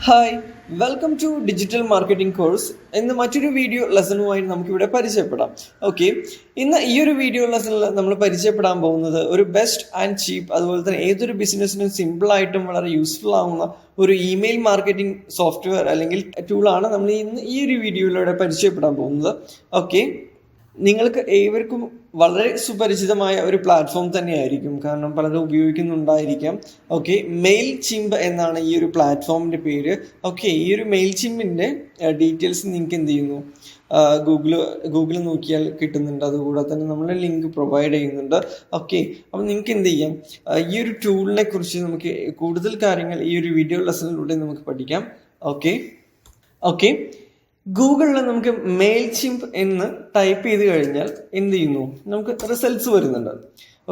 Hi, welcome to digital marketing course. ഇന്ന് മറ്റൊരു video ലെസണുമായി നമുക്കിവിടെ പരിചയപ്പെടാം. ഓക്കെ, ഇന്ന് ഈ ഒരു വീഡിയോ ലെസണിൽ നമ്മൾ പരിചയപ്പെടാൻ പോകുന്നത് ഒരു ബെസ്റ്റ് ആൻഡ് ചീപ്പ്, അതുപോലെ തന്നെ ഏതൊരു ബിസിനസ്സിനും സിമ്പിളായിട്ടും വളരെ യൂസ്ഫുൾ ആവുന്ന ഒരു ഇമെയിൽ മാർക്കറ്റിംഗ് സോഫ്റ്റ്വെയർ അല്ലെങ്കിൽ ടൂളാണ് നമ്മൾ ഇന്ന് ഈ ഒരു വീഡിയോയിലൂടെ പരിചയപ്പെടാൻ പോകുന്നത്. ഓക്കെ, നിങ്ങൾക്ക് ഏവർക്കും വളരെ സുപരിചിതമായ ഒരു പ്ലാറ്റ്ഫോം തന്നെയായിരിക്കും, കാരണം പലരും ഉപയോഗിക്കുന്നുണ്ടായിരിക്കാം. ഓക്കെ, മെയിൽ ചിമ്പ് എന്നാണ് ഈ ഒരു പ്ലാറ്റ്ഫോമിൻ്റെ പേര്. ഓക്കെ, ഈ ഒരു മെയിൽ ചിമ്പിൻ്റെ ഡീറ്റെയിൽസ് നിങ്ങൾക്ക് എന്ത് ചെയ്യുന്നു, ഗൂഗിൾ നോക്കിയാൽ കിട്ടുന്നുണ്ട്. അതുകൂടാതെ തന്നെ നമ്മൾ ലിങ്ക് പ്രൊവൈഡ് ചെയ്യുന്നുണ്ട്. ഓക്കെ, അപ്പം നിങ്ങൾക്ക് എന്ത് ചെയ്യാം, ഈ ഒരു ടൂളിനെ കുറിച്ച് നമുക്ക് കൂടുതൽ കാര്യങ്ങൾ ഈ ഒരു വീഡിയോ ലെസണിലൂടെ നമുക്ക് പഠിക്കാം. ഓക്കെ ഓക്കെ ഗൂഗിളിൽ നമുക്ക് മെയിൽ ചിമ്പ് എന്ന് ടൈപ്പ് ചെയ്ത് കഴിഞ്ഞാൽ എന്ത് ചെയ്യുന്നു, നമുക്ക് റിസൾട്ട്സ് വരുന്നുണ്ട്.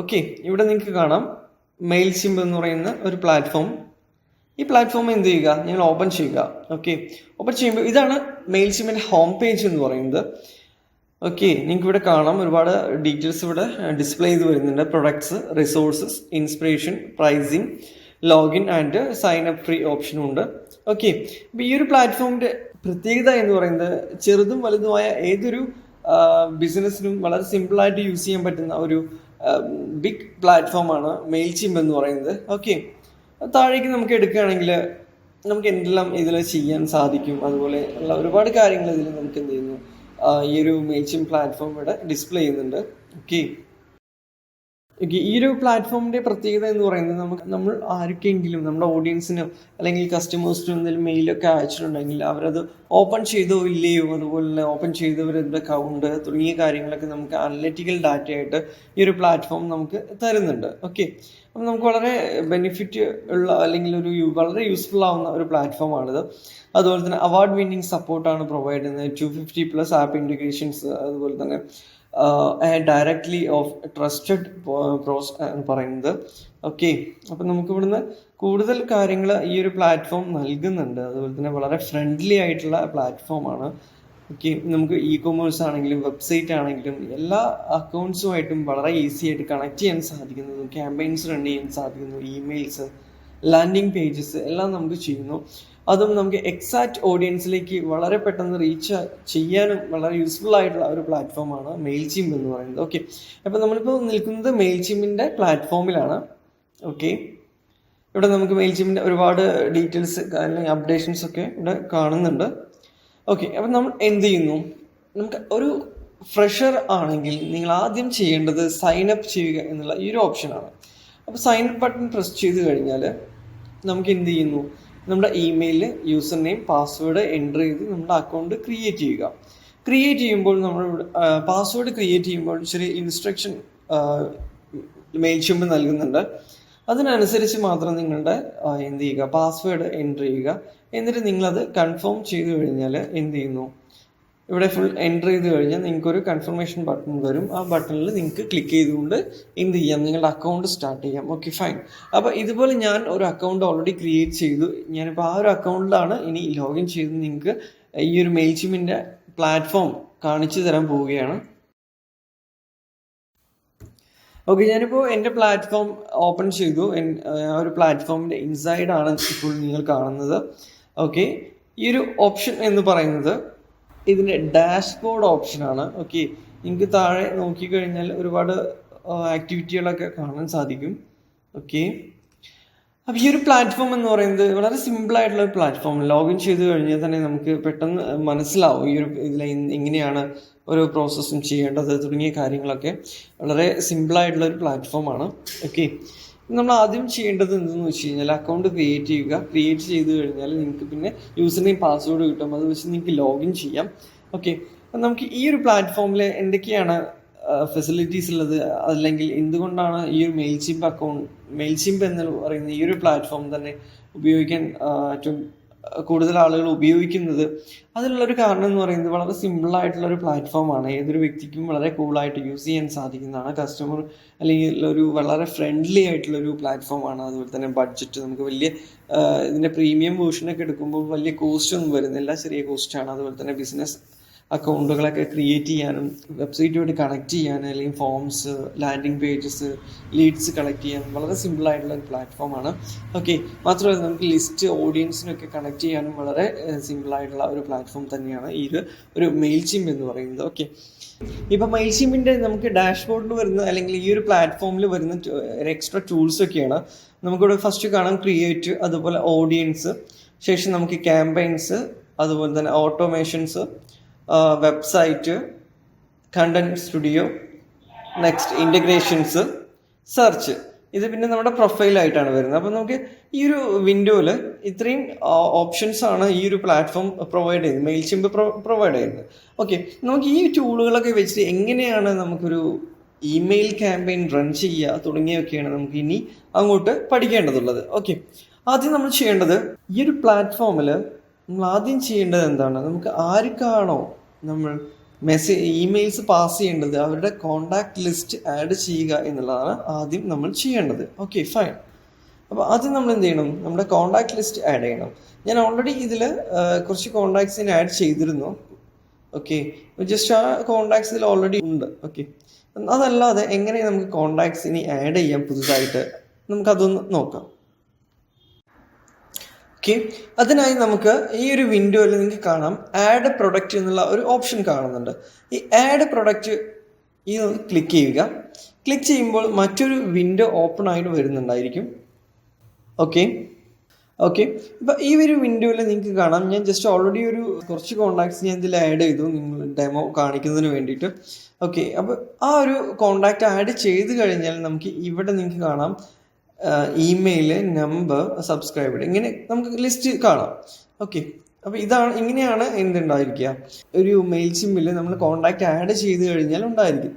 ഓക്കെ, ഇവിടെ നിങ്ങൾക്ക് കാണാം മെയിൽ ചിമ്പ് എന്ന് പറയുന്ന ഒരു പ്ലാറ്റ്ഫോം. ഈ പ്ലാറ്റ്ഫോം എന്ത് ചെയ്യുക, നിങ്ങൾ ഓപ്പൺ ചെയ്യുക. ഓക്കെ, ഓപ്പൺ ചെയ്യുമ്പോൾ ഇതാണ് മെയിൽ ചിമ്പിൻ്റെ ഹോം പേജ് എന്ന് പറയുന്നത്. ഓക്കെ, നിങ്ങൾക്ക് ഇവിടെ കാണാം ഒരുപാട് ഡീറ്റെയിൽസ് ഇവിടെ ഡിസ്പ്ലേ ചെയ്ത് വരുന്നുണ്ട്. Products, resources, inspiration, pricing, login and sign up free ഓപ്ഷനും ഉണ്ട്. ഓക്കെ, അപ്പോൾ ഈ ഒരു പ്ലാറ്റ്ഫോമിൻ്റെ പ്രത്യേകത എന്ന് പറയുന്നത് ചെറുതും വലുതുമായ ഏതൊരു ബിസിനസ്സിനും വളരെ സിമ്പിളായിട്ട് യൂസ് ചെയ്യാൻ പറ്റുന്ന ഒരു ബിഗ് പ്ലാറ്റ്ഫോമാണ് മെയിൽ ചിമ്പ് എന്ന് പറയുന്നത്. ഓക്കെ, താഴേക്ക് നമുക്ക് എടുക്കുകയാണെങ്കിൽ നമുക്ക് എന്തെല്ലാം ഇതിൽ ചെയ്യാൻ സാധിക്കും, അതുപോലെ ഉള്ള ഒരുപാട് കാര്യങ്ങൾ ഇതിൽ നമുക്ക് എന്ത് ചെയ്യുന്നു, ഈ ഒരു മെയിൽ ചിമ്പ് പ്ലാറ്റ്ഫോം ഇവിടെ ഡിസ്പ്ലേ ചെയ്യുന്നുണ്ട്. ഓക്കെ, ഈ ഒരു പ്ലാറ്റ്ഫോമിൻ്റെ പ്രത്യേകത എന്ന് പറയുന്നത് നമ്മൾ ആർക്കെങ്കിലും നമ്മുടെ ഓഡിയൻസിനോ അല്ലെങ്കിൽ കസ്റ്റമേഴ്സിനോ എന്തെങ്കിലും മെയിലൊക്കെ അയച്ചിട്ടുണ്ടെങ്കിൽ അവരത് ഓപ്പൺ ചെയ്തോ ഇല്ലയോ, അതുപോലെ തന്നെ ഓപ്പൺ ചെയ്തവരുടെ കൗണ്ട് തുടങ്ങിയ കാര്യങ്ങളൊക്കെ നമുക്ക് അനലിറ്റിക്കൽ ഡാറ്റയായിട്ട് ഈ ഒരു പ്ലാറ്റ്ഫോം നമുക്ക് തരുന്നുണ്ട്. ഓക്കെ, അപ്പം നമുക്ക് വളരെ ബെനിഫിറ്റ് ഉള്ള അല്ലെങ്കിൽ വളരെ യൂസ്ഫുൾ ആവുന്ന ഒരു പ്ലാറ്റ്ഫോമാണിത്. അതുപോലെ തന്നെ അവാർഡ് വിന്നിങ് സപ്പോർട്ടാണ് പ്രൊവൈഡ് ചെയ്യുന്നത്. 250+ ആപ്പ് ഇൻറ്റിഗ്രേഷൻസ്, അതുപോലെ തന്നെ ഡയറക്ട്ലി ഓഫ് ട്രസ്റ്റഡ് പ്രോസ് എന്ന് പറയുന്നത്. ഓക്കെ, അപ്പം നമുക്ക് ഇവിടുന്ന് കൂടുതൽ കാര്യങ്ങൾ ഈ ഒരു പ്ലാറ്റ്ഫോം നൽകുന്നുണ്ട്. അതുപോലെ തന്നെ വളരെ ഫ്രണ്ട്ലി ആയിട്ടുള്ള പ്ലാറ്റ്ഫോമാണ്. ഓക്കെ, നമുക്ക് കൊമേഴ്സ് ആണെങ്കിലും വെബ്സൈറ്റ് ആണെങ്കിലും എല്ലാ അക്കൗണ്ട്സുമായിട്ടും വളരെ ഈസി ആയിട്ട് കണക്ട് ചെയ്യാൻ സാധിക്കുന്നു. ക്യാമ്പയിൻസ് റൺ ചെയ്യാൻ സാധിക്കുന്നു. ഇമെയിൽസ്, ലാൻഡിങ് പേജസ് എല്ലാം നമുക്ക് ചെയ്യുന്നു. അതും നമുക്ക് എക്സാക്റ്റ് ഓഡിയൻസിലേക്ക് വളരെ പെട്ടെന്ന് റീച്ച് ചെയ്യാനും വളരെ യൂസ്ഫുൾ ആയിട്ടുള്ള ഒരു പ്ലാറ്റ്ഫോമാണ് മെയിൽ ചിമ്പ് എന്ന് പറയുന്നത്. ഓക്കെ, അപ്പോൾ നമ്മളിപ്പോൾ നിൽക്കുന്നത് മെയിൽ ചിമ്പിൻ്റെ പ്ലാറ്റ്ഫോമിലാണ്. ഓക്കെ, ഇവിടെ നമുക്ക് മെയിൽ ചിമ്പിൻ്റെ ഒരുപാട് ഡീറ്റെയിൽസ് അല്ലെങ്കിൽ അപ്ഡേഷൻസ് ഒക്കെ ഇവിടെ കാണുന്നുണ്ട്. ഓക്കെ, അപ്പം നമ്മൾ എന്ത് ചെയ്യുന്നു, നമുക്ക് ഒരു ഫ്രഷർ ആണെങ്കിൽ നിങ്ങൾ ആദ്യം ചെയ്യേണ്ടത് സൈൻ അപ്പ് ചെയ്യുക എന്നുള്ള ഈ ഒരു ഓപ്ഷനാണ്. അപ്പോൾ സൈൻ അപ്പ് ബട്ടൺ പ്രസ് ചെയ്ത് കഴിഞ്ഞാൽ നമുക്ക് എന്ത് ചെയ്യുന്നു, നമ്മുടെ ഇമെയിലിൽ യൂസർ നെയിം, പാസ്വേഡ് എൻ്റർ ചെയ്ത് നമ്മുടെ അക്കൗണ്ട് ക്രിയേറ്റ് ചെയ്യുക. ക്രിയേറ്റ് ചെയ്യുമ്പോൾ നമ്മൾ പാസ്വേഡ് ക്രിയേറ്റ് ചെയ്യുമ്പോൾ ചെറിയ ഇൻസ്ട്രക്ഷൻ മെയിൽ ചിമ്പ് നൽകുന്നുണ്ട്. അതിനനുസരിച്ച് മാത്രം നിങ്ങളുടെ എന്ത് ചെയ്യുക, പാസ്വേഡ് എൻ്റർ ചെയ്യുക. എന്നിട്ട് നിങ്ങളത് കൺഫേം ചെയ്ത് കഴിഞ്ഞാൽ എന്ത് ചെയ്യുന്നു, ഇവിടെ ഫുൾ എൻ്റർ ചെയ്ത് കഴിഞ്ഞാൽ നിങ്ങൾക്കൊരു കൺഫർമേഷൻ ബട്ടൺ വരും. ആ ബട്ടണിൽ നിങ്ങൾക്ക് ക്ലിക്ക് ചെയ്തുകൊണ്ട് എന്ത് ചെയ്യാം, നിങ്ങളുടെ അക്കൗണ്ട് സ്റ്റാർട്ട് ചെയ്യാം. Okay, fine. അപ്പോൾ ഇതുപോലെ ഞാൻ ഒരു അക്കൗണ്ട് ഓൾറെഡി ക്രിയേറ്റ് ചെയ്തു. ഞാനിപ്പോൾ ആ ഒരു അക്കൗണ്ടിലാണ് ഇനി ലോഗിൻ ചെയ്ത് നിങ്ങൾക്ക് ഈ ഒരു മെയിൽ ചിമ്പിൻ്റെ പ്ലാറ്റ്ഫോം കാണിച്ചു തരാൻ പോവുകയാണ്. ഓക്കെ, ഞാനിപ്പോൾ എൻ്റെ പ്ലാറ്റ്ഫോം ഓപ്പൺ ചെയ്തു. ആ ഒരു പ്ലാറ്റ്ഫോമിൻ്റെ ഇൻസൈഡാണ് ഇപ്പോൾ നിങ്ങൾ കാണുന്നത്. ഓക്കെ, ഈ ഒരു ഓപ്ഷൻ എന്ന് പറയുന്നത് ഇതിൻ്റെ ഡാഷ്ബോർഡ് ഓപ്ഷനാണ്. ഓക്കെ, നിങ്ങൾക്ക് താഴെ നോക്കിക്കഴിഞ്ഞാൽ ഒരുപാട് ആക്ടിവിറ്റികളൊക്കെ കാണാൻ സാധിക്കും. ഓക്കെ, അപ്പോൾ ഈ ഒരു പ്ലാറ്റ്ഫോം എന്ന് പറയുന്നത് വളരെ സിമ്പിളായിട്ടുള്ള ഒരു പ്ലാറ്റ്ഫോം. ലോഗിൻ ചെയ്ത് കഴിഞ്ഞാൽ തന്നെ നമുക്ക് പെട്ടെന്ന് മനസ്സിലാവും ഈ ഒരു ഇതിൽ എങ്ങനെയാണ് ഓരോ പ്രോസസ്സും ചെയ്യേണ്ടത് തുടങ്ങിയ കാര്യങ്ങളൊക്കെ വളരെ സിമ്പിളായിട്ടുള്ള ഒരു പ്ലാറ്റ്ഫോമാണ്. ഓക്കെ, നമ്മൾ ആദ്യം ചെയ്യേണ്ടത് എന്തെന്ന് വെച്ച് കഴിഞ്ഞാൽ അക്കൗണ്ട് ക്രിയേറ്റ് ചെയ്യുക. ക്രിയേറ്റ് ചെയ്ത് കഴിഞ്ഞാൽ നിങ്ങൾക്ക് പിന്നെ യൂസർ നെയിം, പാസ്വേഡ് കിട്ടും. അത് വെച്ച് നിങ്ങൾക്ക് ലോഗിൻ ചെയ്യാം. ഓക്കെ, അപ്പം നമുക്ക് ഈ ഒരു പ്ലാറ്റ്ഫോമിൽ എന്തൊക്കെയാണ് ഫെസിലിറ്റീസ് ഉള്ളത്, അല്ലെങ്കിൽ എന്തുകൊണ്ടാണ് ഈ ഒരു മെയിൽ ചിമ്പ് എന്ന് പറയുന്ന ഈ ഒരു പ്ലാറ്റ്ഫോം തന്നെ ഉപയോഗിക്കാൻ ഏറ്റവും കൂടുതൽ ആളുകൾ ഉപയോഗിക്കുന്നത്, അതിനുള്ളൊരു കാരണം എന്ന് പറയുന്നത് വളരെ സിമ്പിളായിട്ടുള്ളൊരു പ്ലാറ്റ്ഫോമാണ്. ഏതൊരു വ്യക്തിക്കും വളരെ കൂളായിട്ട് യൂസ് ചെയ്യാൻ സാധിക്കുന്നതാണ്. കസ്റ്റമർ അല്ലെങ്കിൽ ഒരു വളരെ ഫ്രണ്ട്ലി ആയിട്ടുള്ളൊരു പ്ലാറ്റ്ഫോമാണ്. അതുപോലെ തന്നെ ബഡ്ജറ്റ് നമുക്ക് വലിയ ഇതിൻ്റെ പ്രീമിയം വേർഷനൊക്കെ എടുക്കുമ്പോൾ വലിയ കോസ്റ്റ് ഒന്നും വരുന്നില്ല, ചെറിയ കോസ്റ്റാണ്. അതുപോലെ തന്നെ ബിസിനസ് അക്കൗണ്ടുകളൊക്കെ ക്രിയേറ്റ് ചെയ്യാനും വെബ്സൈറ്റുമായിട്ട് കണക്ട് ചെയ്യാനും അല്ലെങ്കിൽ forms, landing pages, leads collect ചെയ്യാനും വളരെ സിമ്പിളായിട്ടുള്ള ഒരു പ്ലാറ്റ്ഫോമാണ്. ഓക്കെ, മാത്രമല്ല നമുക്ക് ലിസ്റ്റ് ഓഡിയൻസിനൊക്കെ കണക്ട് ചെയ്യാനും വളരെ സിമ്പിളായിട്ടുള്ള ഒരു പ്ലാറ്റ്ഫോം തന്നെയാണ് ഈ ഒരു മെയിൽചിംപ് എന്ന് പറയുന്നത്. ഓക്കെ, ഇപ്പം മെയിൽചിമ്പിൻ്റെ നമുക്ക് ഡാഷ്ബോർഡിൽ വരുന്ന അല്ലെങ്കിൽ ഈ ഒരു പ്ലാറ്റ്ഫോമിൽ വരുന്ന എക്സ്ട്രാ ടൂൾസ് ഒക്കെയാണ്. നമുക്കിവിടെ ഫസ്റ്റ് കാണാം ക്രിയേറ്റ്, അതുപോലെ ഓഡിയൻസ്, ശേഷം നമുക്ക് ക്യാമ്പയിൻസ്, അതുപോലെ തന്നെ automations, website, content studio, next integrations, search. ഇത് പിന്നെ നമ്മുടെ പ്രൊഫൈലായിട്ടാണ് വരുന്നത്. അപ്പോൾ നമുക്ക് ഈ ഒരു വിൻഡോയിൽ ഇത്രയും ഓപ്ഷൻസ് ആണ് ഈ ഒരു പ്ലാറ്റ്ഫോം പ്രൊവൈഡ് ചെയ്യുന്നത്, മെയിൽചിമ്പ് പ്രൊവൈഡ് ചെയ്യുന്നത്. ഓക്കെ, നമുക്ക് ഈ ടൂളുകളൊക്കെ വെച്ചിട്ട് എങ്ങനെയാണ് നമുക്കൊരു ഇമെയിൽ ക്യാമ്പയിൻ റൺ ചെയ്യുക തുടങ്ങിയൊക്കെയാണ് നമുക്ക് ഇനി അങ്ങോട്ട് പഠിക്കേണ്ടതുള്ളത്. ഓക്കെ, ആദ്യം നമ്മൾ ചെയ്യേണ്ടത് ഈ ഒരു പ്ലാറ്റ്ഫോമിൽ നമ്മൾ ആദ്യം ചെയ്യേണ്ടത് എന്താണ്, നമുക്ക് ആർക്കാണോ നമ്മൾ ഇമെയിൽസ് പാസ് ചെയ്യേണ്ടത് അവരുടെ കോണ്ടാക്ട് ലിസ്റ്റ് ആഡ് ചെയ്യുക എന്നുള്ളതാണ് ആദ്യം നമ്മൾ ചെയ്യേണ്ടത്. Okay, fine. അപ്പോൾ ആദ്യം നമ്മൾ എന്ത് ചെയ്യണം, നമ്മുടെ കോണ്ടാക്ട് ലിസ്റ്റ് ആഡ് ചെയ്യണം. ഞാൻ ഓൾറെഡി ഇതിൽ കുറച്ച് കോണ്ടാക്ട്സിന് ആഡ് ചെയ്തിരുന്നു. ഓക്കെ, ജസ്റ്റ് ആ കോണ്ടാക്ട്സ് ഇതിൽ ഓൾറെഡി ഉണ്ട്. ഓക്കെ, അതല്ലാതെ എങ്ങനെ നമുക്ക് കോണ്ടാക്ട്സ് ഇനി ആഡ് ചെയ്യാം പുതുതായിട്ട്, നമുക്കതൊന്ന് നോക്കാം. ഓക്കെ, അതിനായി നമുക്ക് ഈ ഒരു വിൻഡോയിൽ നിങ്ങൾക്ക് കാണാം ആഡ് പ്രൊഡക്റ്റ് എന്നുള്ള ഒരു ഓപ്ഷൻ കാണുന്നുണ്ട്. ഈ ആഡ് പ്രൊഡക്റ്റ് ഈ ക്ലിക്ക് ചെയ്യുക. ക്ലിക്ക് ചെയ്യുമ്പോൾ മറ്റൊരു വിൻഡോ ഓപ്പൺ ആയിട്ട് വരുന്നുണ്ടായിരിക്കും. ഓക്കെ, ഇപ്പം ഈ ഒരു വിൻഡോയിൽ നിങ്ങൾക്ക് കാണാം, ഞാൻ ജസ്റ്റ് ഓൾറെഡി കുറച്ച് കോണ്ടാക്ട്സ് ഞാൻ ഇതിൽ ആഡ് ചെയ്തു നിങ്ങൾ ഡെമോ കാണിക്കുന്നതിന് വേണ്ടിയിട്ട്. ഓക്കെ, അപ്പോൾ ആ ഒരു കോണ്ടാക്റ്റ് ആഡ് ചെയ്ത് കഴിഞ്ഞാൽ നമുക്ക് ഇവിടെ നിങ്ങൾക്ക് കാണാം ഇമെയിൽ, നമ്പർ, സബ്സ്ക്രൈബഡ്, ഇങ്ങനെ നമുക്ക് ലിസ്റ്റ് കാണാം. ഓക്കെ, അപ്പോൾ ഇങ്ങനെയാണ് എന്തുണ്ടായിരിക്കുക, ഒരു മെയിൽചിമ്പിൽ നമ്മൾ കോണ്ടാക്റ്റ് ആഡ് ചെയ്ത് കഴിഞ്ഞാൽ ഉണ്ടായിരിക്കും.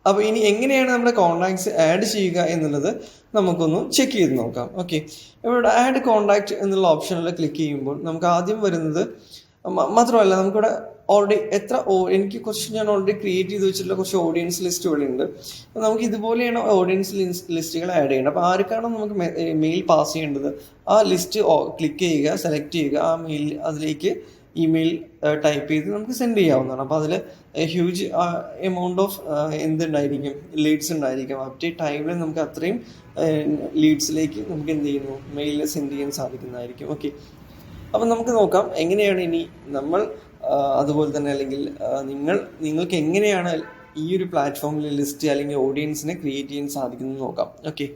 അപ്പോൾ ഇനി എങ്ങനെയാണ് നമ്മുടെ കോണ്ടാക്ട്സ് ആഡ് ചെയ്യുക എന്നുള്ളത് നമുക്കൊന്ന് ചെക്ക് ചെയ്ത് നോക്കാം. ഓക്കെ, ഇവിടെ ആഡ് കോണ്ടാക്റ്റ് എന്നുള്ള ഓപ്ഷനിൽ ക്ലിക്ക് ചെയ്യുമ്പോൾ നമുക്ക് ആദ്യം വരുന്നത്, മാത്രമല്ല നമുക്കിവിടെ ഓൾറെഡി ഞാൻ ഓൾറെഡി ക്രിയേറ്റ് ചെയ്ത് വെച്ചിട്ടുള്ള കുറച്ച് ഓഡിയൻസ് ലിസ്റ്റുകളുണ്ട്. അപ്പോൾ നമുക്ക് ഇതുപോലെയാണ് ഓഡിയൻസ് ലിസ്റ്റുകൾ ആഡ് ചെയ്യേണ്ടത്. അപ്പോൾ ആർക്കാണോ നമുക്ക് മെയിൽ പാസ് ചെയ്യേണ്ടത് ആ ലിസ്റ്റ് ക്ലിക്ക് ചെയ്യുക, സെലക്ട് ചെയ്യുക, ആ മെയിൽ അതിലേക്ക് ഇമെയിൽ ടൈപ്പ് ചെയ്ത് നമുക്ക് സെൻഡ് ചെയ്യാവുന്നതാണ്. അപ്പോൾ അതിൽ ഹ്യൂജ് എമൗണ്ട് ഓഫ് എന്തുണ്ടായിരിക്കും, ലീഡ്സ് ഉണ്ടായിരിക്കും. അപ്റ്റേ ടൈമിൽ നമുക്ക് അത്രയും ലീഡ്സിലേക്ക് നമുക്ക് എന്ത് ചെയ്യുന്നു, മെയിൽ സെൻഡ് ചെയ്യാൻ സാധിക്കുന്നതായിരിക്കും. ഓക്കെ, അപ്പം നമുക്ക് നോക്കാം എങ്ങനെയാണ് ഇനി നമ്മൾ അതുപോലെ തന്നെ അല്ലെങ്കിൽ നിങ്ങൾക്ക് എങ്ങനെയാണ് ഈ ഒരു പ്ലാറ്റ്ഫോമിൽ ലിസ്റ്റ് അല്ലെങ്കിൽ ഓഡിയൻസിനെ ക്രിയേറ്റ് ചെയ്യാൻ സാധിക്കുന്നത് നോക്കാം. ഓക്കെ,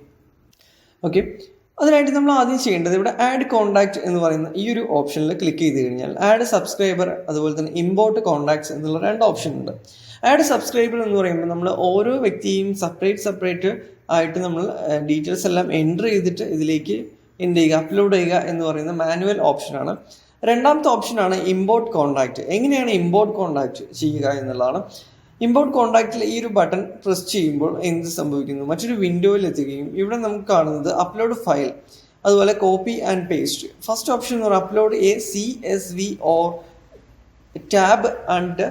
അതിനായിട്ട് നമ്മൾ ആദ്യം ചെയ്യേണ്ടത് ഇവിടെ ആഡ് കോണ്ടാക്ട് എന്ന് പറയുന്ന ഈ ഒരു ഓപ്ഷനിൽ ക്ലിക്ക് ചെയ്ത് കഴിഞ്ഞാൽ ആഡ് സബ്സ്ക്രൈബർ, അതുപോലെ തന്നെ ഇമ്പോർട്ട് കോണ്ടാക്ട്സ് എന്നുള്ള 2 ഓപ്ഷൻ ഉണ്ട്. ആഡ് സബ്സ്ക്രൈബർ എന്ന് പറയുമ്പോൾ നമ്മൾ ഓരോ വ്യക്തിയും സെപ്പറേറ്റ് ആയിട്ട് നമ്മൾ ഡീറ്റെയിൽസ് എല്ലാം എൻ്റർ ചെയ്തിട്ട് ഇതിലേക്ക് എന്ത് ചെയ്യുക, അപ്ലോഡ് ചെയ്യുക എന്ന് പറയുന്ന മാനുവൽ ഓപ്ഷനാണ്. രണ്ടാമത്തെ ഓപ്ഷനാണ് ഇമ്പോർട്ട് കോണ്ടാക്ട്. എങ്ങനെയാണ് ഇമ്പോർട്ട് കോണ്ടാക്ട് ചെയ്യുക എന്നുള്ളതാണ്. ഇമ്പോർട്ട് കോണ്ടാക്റ്റിൽ ഈ ഒരു ബട്ടൺ പ്രസ് ചെയ്യുമ്പോൾ എന്ത് സംഭവിക്കുന്നു, മറ്റൊരു വിൻഡോയിൽ എത്തുകയും ഇവിടെ നമുക്ക് കാണുന്നത് അപ്ലോഡ് ഫയൽ, അതുപോലെ copy and paste. First option എന്ന് പറയുന്നത് upload a CSV or tab and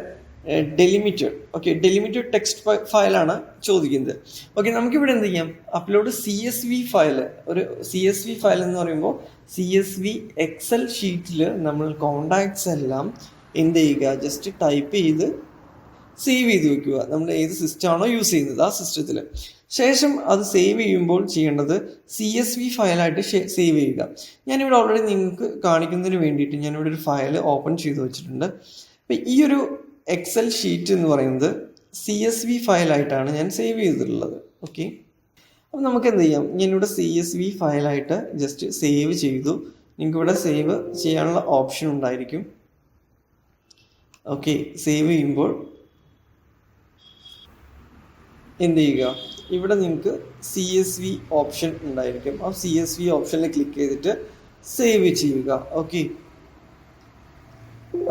delimited. Okay, delimited text ഫയലാണ് ചോദിക്കുന്നത്. ഓക്കെ, നമുക്കിവിടെ എന്ത് ചെയ്യാം, അപ്ലോഡ് CSV ഫയൽ. ഒരു CSV ഫയൽ എന്ന് പറയുമ്പോൾ CSV എക്സൽ ഷീറ്റിൽ നമ്മൾ കോണ്ടാക്ട്സ് എല്ലാം എന്ത് ചെയ്യുക, ജസ്റ്റ് ടൈപ്പ് ചെയ്ത് സേവ് ചെയ്ത് വെക്കുക. നമ്മൾ ഏത് സിസ്റ്റമാണോ യൂസ് ചെയ്യുന്നത് ആ സിസ്റ്റത്തിൽ. ശേഷം അത് സേവ് ചെയ്യുമ്പോൾ ചെയ്യേണ്ടത് CSV ഫയലായിട്ട് സേവ് ചെയ്യുക. ഞാനിവിടെ ഓൾറെഡി നിങ്ങൾക്ക് കാണിക്കുന്നതിന് വേണ്ടിയിട്ട് ഞാനിവിടെ ഒരു ഫയൽ ഓപ്പൺ ചെയ്ത് വെച്ചിട്ടുണ്ട്. അപ്പം ഈ ഒരു എക്സൽ ഷീറ്റ് എന്ന് പറയുന്നത് CSV ഫയലായിട്ടാണ് ഞാൻ സേവ് ചെയ്തിട്ടുള്ളത്. ഓക്കെ, അപ്പം നമുക്ക് എന്ത് ചെയ്യാം, ഞാനിവിടെ CSV ഫയലായിട്ട് ജസ്റ്റ് സേവ് ചെയ്തു. നിങ്ങൾക്കിവിടെ സേവ് ചെയ്യാനുള്ള ഓപ്ഷൻ ഉണ്ടായിരിക്കും. ഓക്കെ, സേവ് ചെയ്യുമ്പോൾ എന്ത് ചെയ്യുക, ഇവിടെ നിങ്ങൾക്ക് CSV ഓപ്ഷൻ ഉണ്ടായിരിക്കും. ആ CSV ഓപ്ഷനിൽ ക്ലിക്ക് ചെയ്തിട്ട് സേവ് ചെയ്യുക. ഓക്കെ,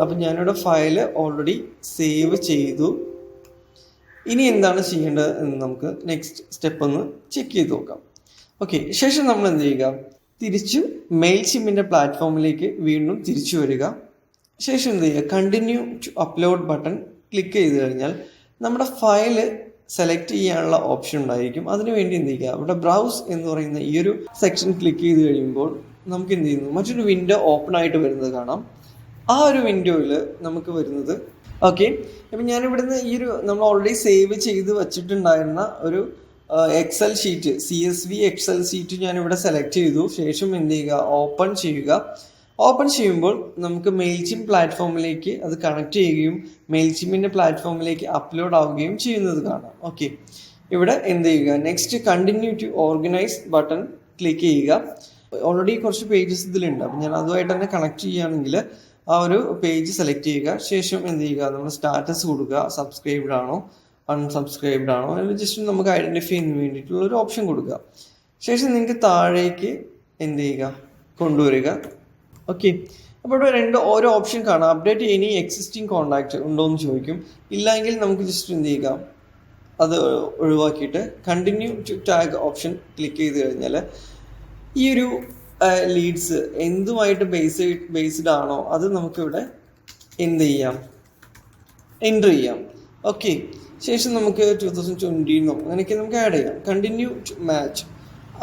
അപ്പം ഞാനിവിടെ ഫയൽ ഓൾറെഡി സേവ് ചെയ്തു. ഇനി എന്താണ് ചെയ്യേണ്ടത് എന്ന് നമുക്ക് നെക്സ്റ്റ് സ്റ്റെപ്പ് ഒന്ന് ചെക്ക് ചെയ്ത് നോക്കാം. ഓക്കെ, ശേഷം നമ്മൾ എന്ത് ചെയ്യുക, തിരിച്ചു മെയിൽചിമ്പിൻ്റെ പ്ലാറ്റ്ഫോമിലേക്ക് വീണ്ടും തിരിച്ചു വരിക. ശേഷം എന്ത് ചെയ്യുക, continue to upload button click ചെയ്ത് കഴിഞ്ഞാൽ നമ്മുടെ ഫയൽ സെലക്ട് ചെയ്യാനുള്ള ഓപ്ഷൻ ഉണ്ടായിരിക്കും. അതിനുവേണ്ടി എന്ത് ചെയ്യുക, ഇവിടെ ബ്രൗസ് എന്ന് പറയുന്ന ഈ ഒരു സെക്ഷൻ ക്ലിക്ക് ചെയ്ത് കഴിയുമ്പോൾ നമുക്ക് എന്ത് ചെയ്യുന്നു, മറ്റൊരു വിൻഡോ ഓപ്പൺ ആയിട്ട് വരുന്നത് കാണാം. ആ ഒരു വിൻഡോയിൽ നമുക്ക് വരുന്നത് ഓക്കെ, അപ്പം ഞാൻ ഇവിടുന്ന് ഈ ഒരു നമ്മൾ ഓൾറെഡി സേവ് ചെയ്ത് വെച്ചിട്ടുണ്ടായിരുന്ന ഒരു excel sheet, CSV excel sheet ഞാനിവിടെ സെലക്ട് ചെയ്തു. ശേഷം എന്ത് ചെയ്യുക, ഓപ്പൺ ചെയ്യുക. ഓപ്പൺ ചെയ്യുമ്പോൾ നമുക്ക് മെയിൽചിം പ്ലാറ്റ്ഫോമിലേക്ക് അത് കണക്ട് ചെയ്യുകയും മെയിൽചിമിൻ്റെ പ്ലാറ്റ്ഫോമിലേക്ക് അപ്ലോഡ് ആവുകയും ചെയ്യുന്നത് കാണാം. ഓക്കെ, ഇവിടെ എന്ത് ചെയ്യുക, next continue to organise button click ചെയ്യുക. ഓൾറെഡി കുറച്ച് പേജസ് ഇതിലുണ്ട്, അപ്പം ഞാൻ അതുമായിട്ട് തന്നെ കണക്ട് ചെയ്യുകയാണെങ്കിൽ ആ ഒരു പേജ് സെലക്ട് ചെയ്യുക. ശേഷം എന്ത് ചെയ്യുക, നമ്മൾ സ്റ്റാറ്റസ് കൊടുക്കുക, സബ്സ്ക്രൈബ്ഡ് ആണോ അൺസബ്സ്ക്രൈബ്ഡ് ആണോ ജസ്റ്റ് നമുക്ക് ഐഡൻറ്റിഫൈ ചെയ്യുന്നതിന് വേണ്ടിയിട്ടുള്ള ഒരു ഓപ്ഷൻ കൊടുക്കുക. ശേഷം നിങ്ങൾക്ക് താഴേക്ക് എന്ത് ചെയ്യുക, കൊണ്ടുവരിക. ഓക്കെ, അപ്പോൾ ഇവിടെ ഓരോ ഓപ്ഷൻ കാണാം. അപ്ഡേറ്റ് എനി എക്സിസ്റ്റിംഗ് കോൺടാക്റ്റ് ഉണ്ടോ എന്ന് ചോദിക്കും. ഇല്ലെങ്കിൽ നമുക്ക് ജസ്റ്റ് എന്ത് ചെയ്യുക, അത് ഒഴിവാക്കിയിട്ട് continue to tag option click ചെയ്ത് കഴിഞ്ഞാൽ ഈ ഒരു ലീഡ്സ് എന്തുമായിട്ട് ബേസ്ഡ് ആണോ അത് നമുക്കിവിടെ എന്ത് ചെയ്യാം, എൻ്റർ ചെയ്യാം. ഓക്കെ, ശേഷം നമുക്ക് 2020 അങ്ങനെയൊക്കെ നമുക്ക് ആഡ് ചെയ്യാം. കണ്ടിന്യൂ ടു മാച്ച്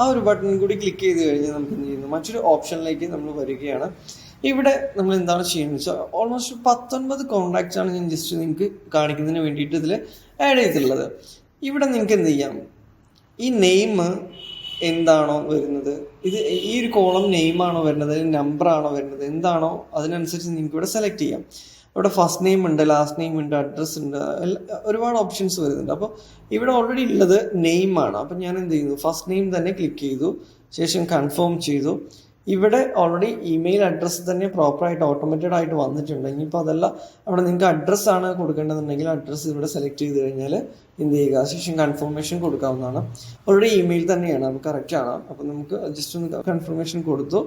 ആ ഒരു ബട്ടൺ കൂടി ക്ലിക്ക് ചെയ്ത് കഴിഞ്ഞാൽ നമുക്ക് എന്ത് ചെയ്യുന്നു, മറ്റൊരു ഓപ്ഷനിലേക്ക് നമ്മൾ വരികയാണ്. ഇവിടെ നമ്മൾ എന്താണ് ചെയ്യുന്നത് വെച്ചാൽ ഓൾമോസ്റ്റ് 19 കോൺടാക്ട്സ് ആണ് ഞാൻ ജസ്റ്റ് നിങ്ങൾക്ക് കാണിക്കുന്നതിന് വേണ്ടിയിട്ട് ഇതിൽ ആഡ് ചെയ്തിട്ടുള്ളത്. ഇവിടെ നിങ്ങൾക്ക് എന്ത് ചെയ്യാം, ഈ നെയിം എന്താണോ വരുന്നത്, ഇത് ഈ ഒരു കോളം നെയിമാണോ വരുന്നത്, നമ്പറാണോ വരുന്നത്, എന്താണോ അതിനനുസരിച്ച് നിങ്ങൾക്ക് ഇവിടെ സെലക്ട് ചെയ്യാം. ഇവിടെ ഫസ്റ്റ് നെയിം ഉണ്ട്, ലാസ്റ്റ് നെയിം ഉണ്ട്, അഡ്രസ്സ് ഉണ്ട്, ഒരുപാട് ഓപ്ഷൻസ് വരുന്നുണ്ട്. അപ്പോൾ ഇവിടെ ഓൾറെഡി ഉള്ളത് നെയിമാണ്. അപ്പം ഞാൻ എന്ത് ചെയ്യുന്നു, ഫസ്റ്റ് നെയിം തന്നെ ക്ലിക്ക് ചെയ്തു. ശേഷം കൺഫേം ചെയ്തു. ഇവിടെ ഓൾറെഡി ഇമെയിൽ അഡ്രസ്സ് തന്നെ പ്രോപ്പറായിട്ട് ഓട്ടോമേറ്റഡ് ആയിട്ട് വന്നിട്ടുണ്ട്. ഇനിയിപ്പോൾ അതല്ല, അവിടെ നിങ്ങൾക്ക് അഡ്രസ്സാണ് കൊടുക്കേണ്ടതെന്നുണ്ടെങ്കിൽ അഡ്രസ്സ് ഇവിടെ സെലക്ട് ചെയ്ത് കഴിഞ്ഞാൽ എന്ത് ചെയ്യുക, ശേഷം കൺഫർമേഷൻ കൊടുക്കാവുന്നതാണ്. ഓൾറെഡി ഇമെയിൽ തന്നെയാണ്, അപ്പോൾ കറക്റ്റ് ആണ്. അപ്പോൾ നമുക്ക് ജസ്റ്റ് ഒന്ന് കൺഫർമേഷൻ കൊടുത്തു.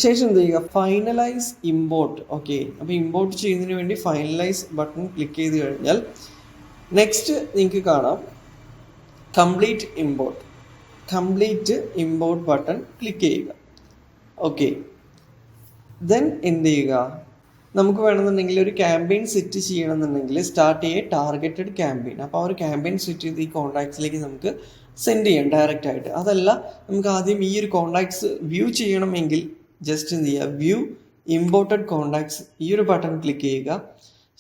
ശേഷം എന്ത് ചെയ്യുക, ഫൈനലൈസ് ഇമ്പോർട്ട്. ഓക്കെ, അപ്പോൾ ഇമ്പോർട്ട് ചെയ്യുന്നതിന് വേണ്ടി ഫൈനലൈസ് ബട്ടൺ ക്ലിക്ക് ചെയ്ത് കഴിഞ്ഞാൽ നെക്സ്റ്റ് നിങ്ങൾക്ക് കാണാം കംപ്ലീറ്റ് ഇമ്പോർട്ട് ബട്ടൺ ക്ലിക്ക് ചെയ്യുക. ഓക്കെ, ദെൻ എന്ത് ചെയ്യുക, നമുക്ക് വേണമെന്നുണ്ടെങ്കിൽ ഒരു ക്യാമ്പയിൻ സെറ്റ് ചെയ്യണമെന്നുണ്ടെങ്കിൽ സ്റ്റാർട്ട് ചെയ്യുക ടാർഗറ്റഡ് ക്യാമ്പയിൻ. അപ്പോൾ ആ ഒരു ക്യാമ്പയിൻ സെറ്റ് ചെയ്ത് ഈ കോൺടാക്ട്സിലേക്ക് നമുക്ക് സെൻഡ് ചെയ്യാം ഡയറക്റ്റ് ആയിട്ട്. അതല്ല, നമുക്ക് ആദ്യം ഈ ഒരു കോൺടാക്ട്സ് വ്യൂ ചെയ്യണമെങ്കിൽ ജസ്റ്റ് എന്ത് ചെയ്യുക, വ്യൂ ഇമ്പോർട്ടഡ് കോൺടാക്ട്സ് ഈ ഒരു ബട്ടൺ ക്ലിക്ക് ചെയ്യുക.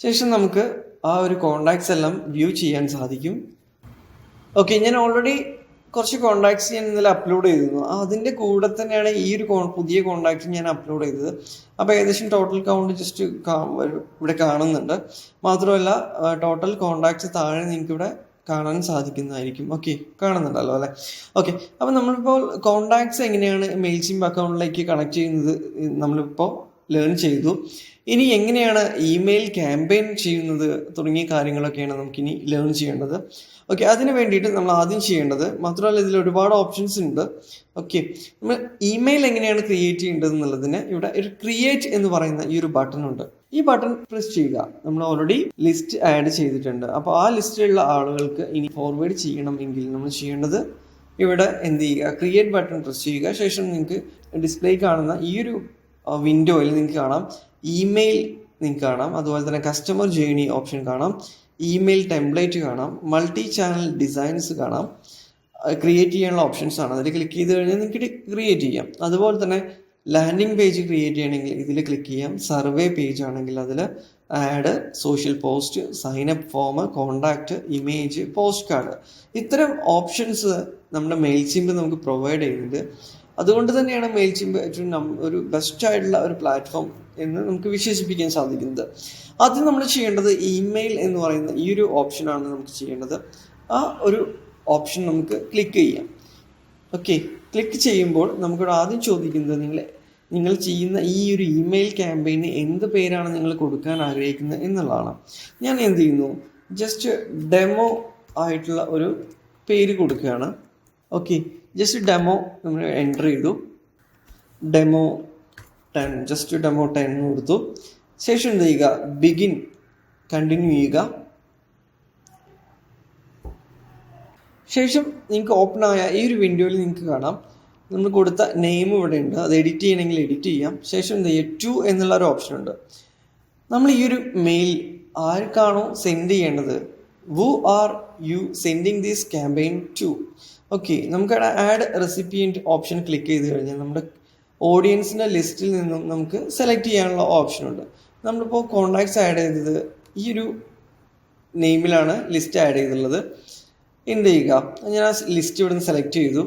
ശേഷം നമുക്ക് ആ ഒരു കോൺടാക്ട്സ് എല്ലാം വ്യൂ ചെയ്യാൻ സാധിക്കും. ഓക്കെ, ഞാൻ ഓൾറെഡി കുറച്ച് കോൺടാക്ട്സ് ഞാൻ ഇന്നലെ അപ്ലോഡ് ചെയ്തിരുന്നു. അതിൻ്റെ കൂടെ തന്നെയാണ് ഈ ഒരു പുതിയ കോൺടാക്റ്റ് ഞാൻ അപ്ലോഡ് ചെയ്തത്. അപ്പോൾ ഏകദേശം ടോട്ടൽ കൗണ്ട് ജസ്റ്റ് ഇവിടെ കാണുന്നുണ്ട്. മാത്രമല്ല ടോട്ടൽ കോൺടാക്ട്സ് താഴെ നിങ്ങൾക്ക് ഇവിടെ കാണാൻ സാധിക്കുന്നതായിരിക്കും. ഓക്കെ, കാണുന്നുണ്ടല്ലോ അല്ലേ? ഓക്കെ, അപ്പോൾ നമ്മളിപ്പോൾ കോൺടാക്ട്സ് എങ്ങനെയാണ് മെയിൽചിംപ് അക്കൗണ്ടിലേക്ക് കണക്ട് ചെയ്യുന്നത് നമ്മളിപ്പോൾ ലേൺ ചെയ്തു. ഇനി എങ്ങനെയാണ് ഇമെയിൽ ക്യാമ്പയിൻ ചെയ്യുന്നത് തുടങ്ങിയ കാര്യങ്ങളൊക്കെയാണ് നമുക്കിനി ലേൺ ചെയ്യേണ്ടത്. ഓക്കെ, അതിന് വേണ്ടിയിട്ട് നമ്മൾ ആദ്യം ചെയ്യേണ്ടത്, മാത്രമല്ല ഇതിൽ ഒരുപാട് ഓപ്ഷൻസ് ഉണ്ട്. ഓക്കെ, നമ്മൾ ഇമെയിൽ എങ്ങനെയാണ് ക്രിയേറ്റ് ചെയ്യേണ്ടത് എന്നുള്ളതിന് ഇവിടെ ഒരു ക്രിയേറ്റ് എന്ന് പറയുന്ന ഈ ഒരു ബട്ടൺ ഉണ്ട്. ഈ ബട്ടൺ പ്രസ് ചെയ്യുക. നമ്മൾ ഓൾറെഡി ലിസ്റ്റ് ആഡ് ചെയ്തിട്ടുണ്ട്. അപ്പോൾ ആ ലിസ്റ്റിലുള്ള ആളുകൾക്ക് ഇനി ഫോർവേഡ് ചെയ്യണമെങ്കിൽ നമ്മൾ ചെയ്യേണ്ടത് ഇവിടെ എന്ത് ചെയ്യുക, ക്രിയേറ്റ് ബട്ടൺ പ്രസ് ചെയ്യുക. ശേഷം നിങ്ങൾക്ക് ഡിസ്പ്ലേ കാണുന്ന ഈ ഒരു വിൻഡോയിൽ നിങ്ങൾക്ക് കാണാം ഇമെയിൽ നിങ്ങൾക്ക് കാണാം, അതുപോലെ തന്നെ കസ്റ്റമർ ജേണി ഓപ്ഷൻ കാണാം, ഇമെയിൽ ടെംപ്ലേറ്റ് കാണാം, മൾട്ടി ചാനൽ ഡിസൈൻസ് കാണാം, ക്രിയേറ്റ് ചെയ്യാനുള്ള ഓപ്ഷൻസ് ആണ്. അതിൽ ക്ലിക്ക് ചെയ്ത് കഴിഞ്ഞാൽ നിങ്ങൾക്ക് ക്രിയേറ്റ് ചെയ്യാം. അതുപോലെ തന്നെ ലാൻഡിംഗ് പേജ് ക്രിയേറ്റ് ചെയ്യണമെങ്കിൽ ഇതിൽ ക്ലിക്ക് ചെയ്യാം. സർവേ പേജ് ആണെങ്കിൽ അതിൽ add, social post, sign up form, contact, image, post card, ഇത്തരം ഓപ്ഷൻസ് നമ്മുടെ മെയിൽചിംപ് നമുക്ക് പ്രൊവൈഡ് ചെയ്യുന്നുണ്ട്. അതുകൊണ്ട് തന്നെയാണ് മെയിൽചിംപ് ഏറ്റവും ഒരു ബെസ്റ്റ് ആയിട്ടുള്ള ഒരു പ്ലാറ്റ്ഫോം എന്ന് നമുക്ക് വിശേഷിപ്പിക്കാൻ സാധിക്കുന്നത്. ആദ്യം നമ്മൾ ചെയ്യേണ്ടത് ഇമെയിൽ എന്ന് പറയുന്ന ഈ ഒരു ഓപ്ഷനാണ് നമുക്ക് ചെയ്യേണ്ടത്. ആ ഒരു ഓപ്ഷൻ നമുക്ക് ക്ലിക്ക് ചെയ്യാം. ഓക്കെ, ക്ലിക്ക് ചെയ്യുമ്പോൾ നമുക്കിവിടെ ആദ്യം ചോദിക്കുന്നത് നിങ്ങൾ ചെയ്യുന്ന ഈ ഒരു ഇമെയിൽ ക്യാമ്പയിന് എന്ത് പേരാണ് നിങ്ങൾ കൊടുക്കാൻ ആഗ്രഹിക്കുന്നത് എന്നുള്ളതാണ്. ഞാൻ എന്ത് ചെയ്യുന്നു, ജസ്റ്റ് ഡെമോ ആയിട്ടുള്ള ഒരു പേര് കൊടുക്കുകയാണ്. ഓക്കെ, ജസ്റ്റ് ഡെമോ നമ്മൾ എൻ്റർ ചെയ്തു. ഡെമോ 10, ജസ്റ്റ് ഡെമോ 10 കൊടുത്തു. ശേഷം എന്ത് ചെയ്യുക, ബിഗിൻ കണ്ടിന്യൂ ചെയ്യുക. ശേഷം നിങ്ങൾക്ക് ഓപ്പൺ ആയ ഈ ഒരു വിൻഡോയിൽ നിങ്ങൾക്ക് കാണാം നമ്മൾ കൊടുത്ത നെയിം ഇവിടെ ഉണ്ട്. അത് എഡിറ്റ് ചെയ്യണമെങ്കിൽ എഡിറ്റ് ചെയ്യാം. ശേഷം എന്ത് ചെയ്യുക, ടു എന്നുള്ള ഒരു ഓപ്ഷൻ ഉണ്ട്. നമ്മൾ ഈ ഒരു മെയിൽ ആർക്കാണോ സെൻഡ് ചെയ്യേണ്ടത്, who are you sending this campaign to? Okay, നമുക്കവിടെ ആഡ് റെസിപ്പിയൻറ്റ് ഓപ്ഷൻ ക്ലിക്ക് ചെയ്ത് കഴിഞ്ഞാൽ നമ്മുടെ ഓഡിയൻസിൻ്റെ ലിസ്റ്റിൽ നിന്നും നമുക്ക് സെലക്ട് ചെയ്യാനുള്ള ഓപ്ഷൻ ഉണ്ട്. നമ്മളിപ്പോൾ കോൺടാക്ട്സ് ആഡ് ചെയ്തത് ഈ ഒരു നെയിമിലാണ് ലിസ്റ്റ് ആഡ് ചെയ്തുള്ളത്. എന്ത് ചെയ്യുക, ഞാൻ ആ ലിസ്റ്റ് ഇവിടെ നിന്ന് സെലക്ട് ചെയ്തു.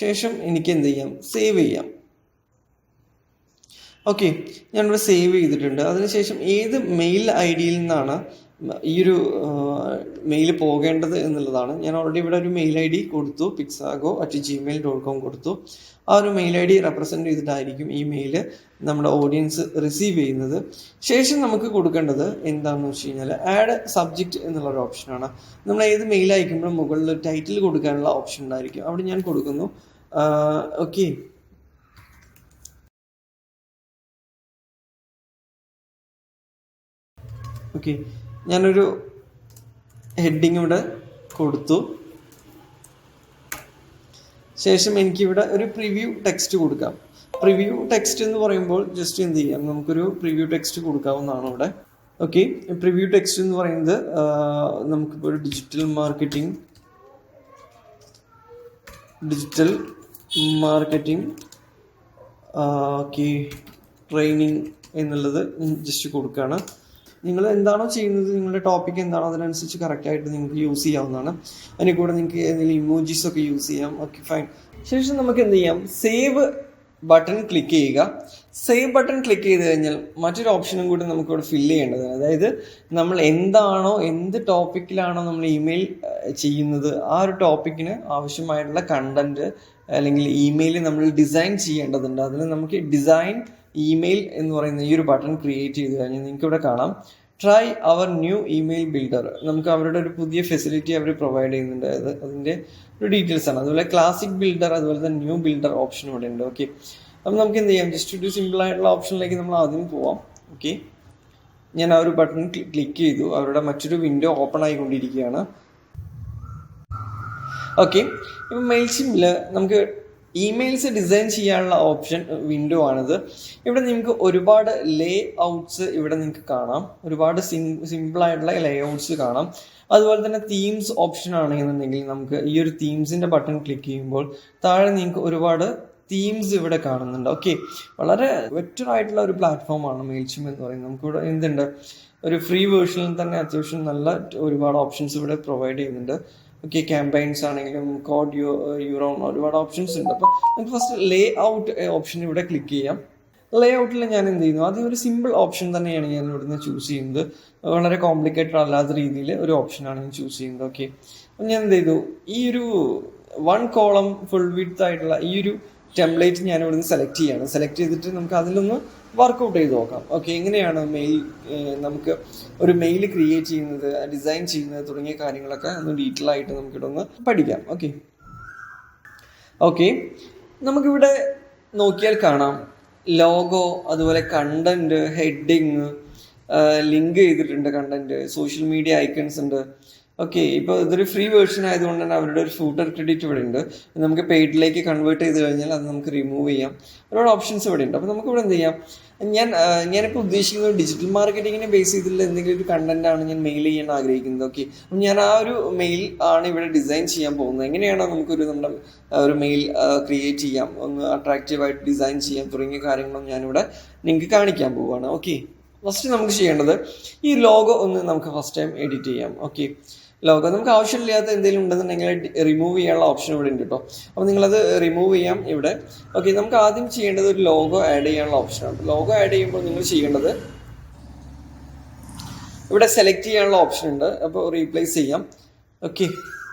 ശേഷം എനിക്ക് എന്ത് ചെയ്യാം, സേവ് ചെയ്യാം. ഓക്കെ, ഞാനിവിടെ സേവ് ചെയ്തിട്ടുണ്ട്. അതിനുശേഷം ഏത് മെയിൽ ഐ ഡിയിൽ നിന്നാണ് ഈ ഒരു മെയിൽ പോകേണ്ടത് എന്നുള്ളതാണ്. ഞാൻ ഓൾറെഡി ഇവിടെ ഒരു മെയിൽ ഐ ഡി കൊടുത്തു, pixago@gmail.com കൊടുത്തു. ആ ഒരു മെയിൽ ഐ ഡി റെപ്രസെൻറ്റ് ചെയ്തിട്ടായിരിക്കും ഈ മെയിൽ നമ്മുടെ ഓഡിയൻസ് റിസീവ് ചെയ്യുന്നത്. ശേഷം നമുക്ക് കൊടുക്കേണ്ടത് എന്താണെന്ന് വെച്ച് കഴിഞ്ഞാൽ ആഡ് സബ്ജക്റ്റ് എന്നുള്ളൊരു ഓപ്ഷനാണ്. നമ്മൾ ഏത് മെയിൽ അയക്കുമ്പോഴും മുകളിൽ ടൈറ്റിൽ കൊടുക്കാനുള്ള ഓപ്ഷൻ ഉണ്ടായിരിക്കും. അവിടെ ഞാൻ കൊടുക്കുന്നു. ഓക്കെ, ഞാനൊരു ഹെഡിങ് ഇവിടെ കൊടുത്തു. ശേഷം എനിക്കിവിടെ ഒരു പ്രിവ്യൂ ടെക്സ്റ്റ് കൊടുക്കാം. പ്രിവ്യൂ ടെക്സ്റ്റ് എന്ന് പറയുമ്പോൾ ജസ്റ്റ് എന്ത് ചെയ്യാം, നമുക്കൊരു പ്രിവ്യൂ ടെക്സ്റ്റ് കൊടുക്കാവുന്നതാണ് ഇവിടെ. ഓക്കെ, പ്രിവ്യൂ ടെക്സ്റ്റ് എന്ന് പറയുന്നത് നമുക്കിപ്പോൾ ഒരു ഡിജിറ്റൽ മാർക്കറ്റിംഗ് ഓക്കെ ട്രെയിനിങ് എന്നുള്ളത് ജസ്റ്റ് കൊടുക്കുകയാണ്. നിങ്ങൾ എന്താണോ ചെയ്യുന്നത്, നിങ്ങളുടെ ടോപ്പിക് എന്താണോ അതിനനുസരിച്ച് കറക്റ്റായിട്ട് നിങ്ങൾക്ക് യൂസ് ചെയ്യാവുന്നതാണ്. അതിന് കൂടെ നിങ്ങൾക്ക് എന്തെങ്കിലും ഇമോജീസ് ഒക്കെ യൂസ് ചെയ്യാം. Okay, fine. ശേഷം നമുക്ക് എന്ത് ചെയ്യാം, സേവ് ബട്ടൺ ക്ലിക്ക് ചെയ്യുക. സേവ് ബട്ടൺ ക്ലിക്ക് ചെയ്ത് കഴിഞ്ഞാൽ മറ്റൊരു ഓപ്ഷനും കൂടി നമുക്കിവിടെ ഫില്ല് ചെയ്യേണ്ടത്. അതായത് നമ്മൾ എന്ത് ടോപ്പിക്കിലാണോ നമ്മൾ ഇമെയിൽ ചെയ്യുന്നത്, ആ ഒരു ടോപ്പിക്കിന് ആവശ്യമായിട്ടുള്ള കണ്ടന്റ് അല്ലെങ്കിൽ ഇമെയിൽ നമ്മൾ ഡിസൈൻ ചെയ്യേണ്ടതുണ്ട്. അതിന് നമുക്ക് ഡിസൈൻ ഇമെയിൽ എന്ന് പറയുന്ന ഈ ഒരു ബട്ടൺ ക്രിയേറ്റ് ചെയ്ത് കഴിഞ്ഞാൽ നിങ്ങൾക്ക് ഇവിടെ കാണാം try our new email builder. നമുക്ക് അവരുടെ ഒരു പുതിയ ഫെസിലിറ്റി അവർ പ്രൊവൈഡ് ചെയ്യുന്നുണ്ട്. അതിൻ്റെ ഒരു ഡീറ്റെയിൽസ് ആണ്. അതുപോലെ ക്ലാസിക് ബിൽഡർ, അതുപോലെ തന്നെ ന്യൂ ബിൽഡർ ഓപ്ഷൻ ഇവിടെ ഉണ്ട്. ഓക്കെ, അപ്പം നമുക്ക് എന്ത് ചെയ്യാം, ജസ്റ്റ് ഒരു സിമ്പിൾ ആയിട്ടുള്ള ഓപ്ഷനിലേക്ക് നമ്മൾ ആദ്യം പോവാം. ഓക്കെ, ഞാൻ ആ ഒരു ബട്ടൺ ക്ലിക്ക് ചെയ്തു. അവരുടെ മറ്റൊരു വിൻഡോ ഓപ്പൺ ആയിക്കൊണ്ടിരിക്കുകയാണ്. ഓക്കെ, ഇപ്പം മെയിൽസിമിൽ നമുക്ക് ഇമെയിൽസ് ഡിസൈൻ ചെയ്യാനുള്ള ഓപ്ഷൻ വിൻഡോ ആണിത്. ഇവിടെ നിങ്ങൾക്ക് ഒരുപാട് ലേ ഔട്ട്സ് ഇവിടെ നിങ്ങൾക്ക് കാണാം. ഒരുപാട് സിമ്പിളായിട്ടുള്ള ലേ ഔട്ട്സ് കാണാം. അതുപോലെ തന്നെ തീംസ് ഓപ്ഷൻ ആണെന്നുണ്ടെങ്കിൽ നമുക്ക് ഈ ഒരു തീംസിൻ്റെ ബട്ടൺ ക്ലിക്ക് ചെയ്യുമ്പോൾ താഴെ നിങ്ങൾക്ക് ഒരുപാട് തീംസ് ഇവിടെ കാണുന്നുണ്ട്. ഓക്കെ, വളരെ ബെറ്റർ ആയിട്ടുള്ള ഒരു പ്ലാറ്റ്ഫോമാണ് മെയിൽസിം എന്ന് പറയുന്നത്. നമുക്കിവിടെ എന്തുണ്ട്, ഒരു ഫ്രീ വേർഷനിൽ തന്നെ അത്യാവശ്യം നല്ല ഒരുപാട് ഓപ്ഷൻസ് ഇവിടെ പ്രൊവൈഡ് ചെയ്യുന്നുണ്ട്. ഓക്കെ, ക്യാമ്പയിൻസ് ആണെങ്കിലും കോഡ് യൂറോൺ ഒരുപാട് ഓപ്ഷൻസ് ഉണ്ട്. അപ്പോൾ നമുക്ക് ഫസ്റ്റ് ലേ ഔട്ട് ഓപ്ഷൻ ഇവിടെ ക്ലിക്ക് ചെയ്യാം. ലേ ഔട്ടിൽ ഞാൻ എന്ത് ചെയ്യുന്നു, ആദ്യം ഒരു സിമ്പിൾ ഓപ്ഷൻ തന്നെയാണ് ഞാൻ ഇവിടുന്ന് ചൂസ് ചെയ്യുന്നത്. വളരെ കോംപ്ലിക്കേറ്റഡ് അല്ലാത്ത രീതിയിൽ ഒരു ഓപ്ഷനാണ് ഞാൻ ചൂസ് ചെയ്യുന്നത്. ഓക്കെ, അപ്പം ഞാൻ എന്ത് ചെയ്തു, ഈ ഒരു 1 കോളം ഫുൾ വിഡ്ത്ത് ആയിട്ടുള്ള ഈ ഒരു ടെംപ്ലേറ്റ് ഞാൻ ഇവിടുന്ന് സെലക്ട് ചെയ്യാണ്. സെലക്ട് ചെയ്തിട്ട് നമുക്ക് അതിലൊന്ന് വർക്കൗട്ട് ചെയ്ത് നോക്കാം. ഓക്കെ, എങ്ങനെയാണ് നമുക്ക് ഒരു മെയിൽ ക്രിയേറ്റ് ചെയ്യുന്നത്, ഡിസൈൻ ചെയ്യുന്നത് തുടങ്ങിയ കാര്യങ്ങളൊക്കെ ഒന്ന് ഡീറ്റെയിൽ ആയിട്ട് നമുക്കിവിടെ ഒന്ന് പഠിക്കാം. ഓക്കെ, നമുക്കിവിടെ നോക്കിയാൽ കാണാം ലോഗോ, അതുപോലെ കണ്ടന്റ്, ഹെഡിങ്, ലിങ്ക് ചെയ്തിട്ടുണ്ട് കണ്ടന്റ്, സോഷ്യൽ മീഡിയ ഐക്കൺസ് ഉണ്ട്. ഓക്കെ, ഇപ്പോൾ ഇതൊരു ഫ്രീ വേർഷൻ ആയതുകൊണ്ട് തന്നെ അവരുടെ ഒരു ഫൂട്ടർ ക്രെഡിറ്റ് ഇവിടെ ഉണ്ട്. നമുക്ക് പെയ്ഡിലേക്ക് കൺവേർട്ട് ചെയ്ത് കഴിഞ്ഞാൽ അത് നമുക്ക് റിമൂവ് ചെയ്യാം. ഒരുപാട് ഓപ്ഷൻസ് ഇവിടെ ഉണ്ട്. അപ്പോൾ നമുക്കിവിടെ എന്ത് ചെയ്യാം, ഞാനിപ്പോൾ ഉദ്ദേശിക്കുന്നത് ഡിജിറ്റൽ മാർക്കറ്റിങ്ങിനെ ബേസ് ചെയ്തിട്ടുള്ള എന്തെങ്കിലും ഒരു കണ്ടന്റ് ആണ് ഞാൻ മെയിൽ ചെയ്യാൻ ആഗ്രഹിക്കുന്നത്. ഓക്കെ, അപ്പം ഞാൻ ആ ഒരു മെയിൽ ആണ് ഇവിടെ ഡിസൈൻ ചെയ്യാൻ പോകുന്നത്. എങ്ങനെയാണോ നമ്മുടെ ഒരു മെയിൽ ക്രിയേറ്റ് ചെയ്യാം, ഒന്ന് അട്രാക്റ്റീവായിട്ട് ഡിസൈൻ ചെയ്യാം തുടങ്ങിയ കാര്യങ്ങളും ഞാനിവിടെ നിങ്ങൾക്ക് കാണിക്കാൻ പോവുകയാണ്. ഓക്കെ, ഫസ്റ്റ് നമുക്ക് ചെയ്യേണ്ടത് ഈ ലോഗോ ഒന്ന് നമുക്ക് ഫസ്റ്റ് ടൈം എഡിറ്റ് ചെയ്യാം. ഓക്കെ, ലോഗോ നമുക്ക് ആവശ്യമില്ലാത്ത എന്തെങ്കിലും ഉണ്ടെന്നുണ്ടെങ്കിൽ റിമൂവ് ചെയ്യാനുള്ള ഓപ്ഷൻ ഇവിടെ ഉണ്ട് കേട്ടോ. അപ്പോൾ നിങ്ങളത് റിമൂവ് ചെയ്യാം ഇവിടെ. ഓക്കെ, നമുക്ക് ആദ്യം ചെയ്യേണ്ടത് ഒരു ലോഗോ ആഡ് ചെയ്യാനുള്ള ഓപ്ഷനാണ്. ലോഗോ ആഡ് ചെയ്യുമ്പോൾ നിങ്ങൾ ചെയ്യേണ്ടത് ഇവിടെ സെലക്ട് ചെയ്യാനുള്ള ഓപ്ഷൻ ഉണ്ട്. അപ്പോൾ റീപ്ലേസ് ചെയ്യാം. ഓക്കെ,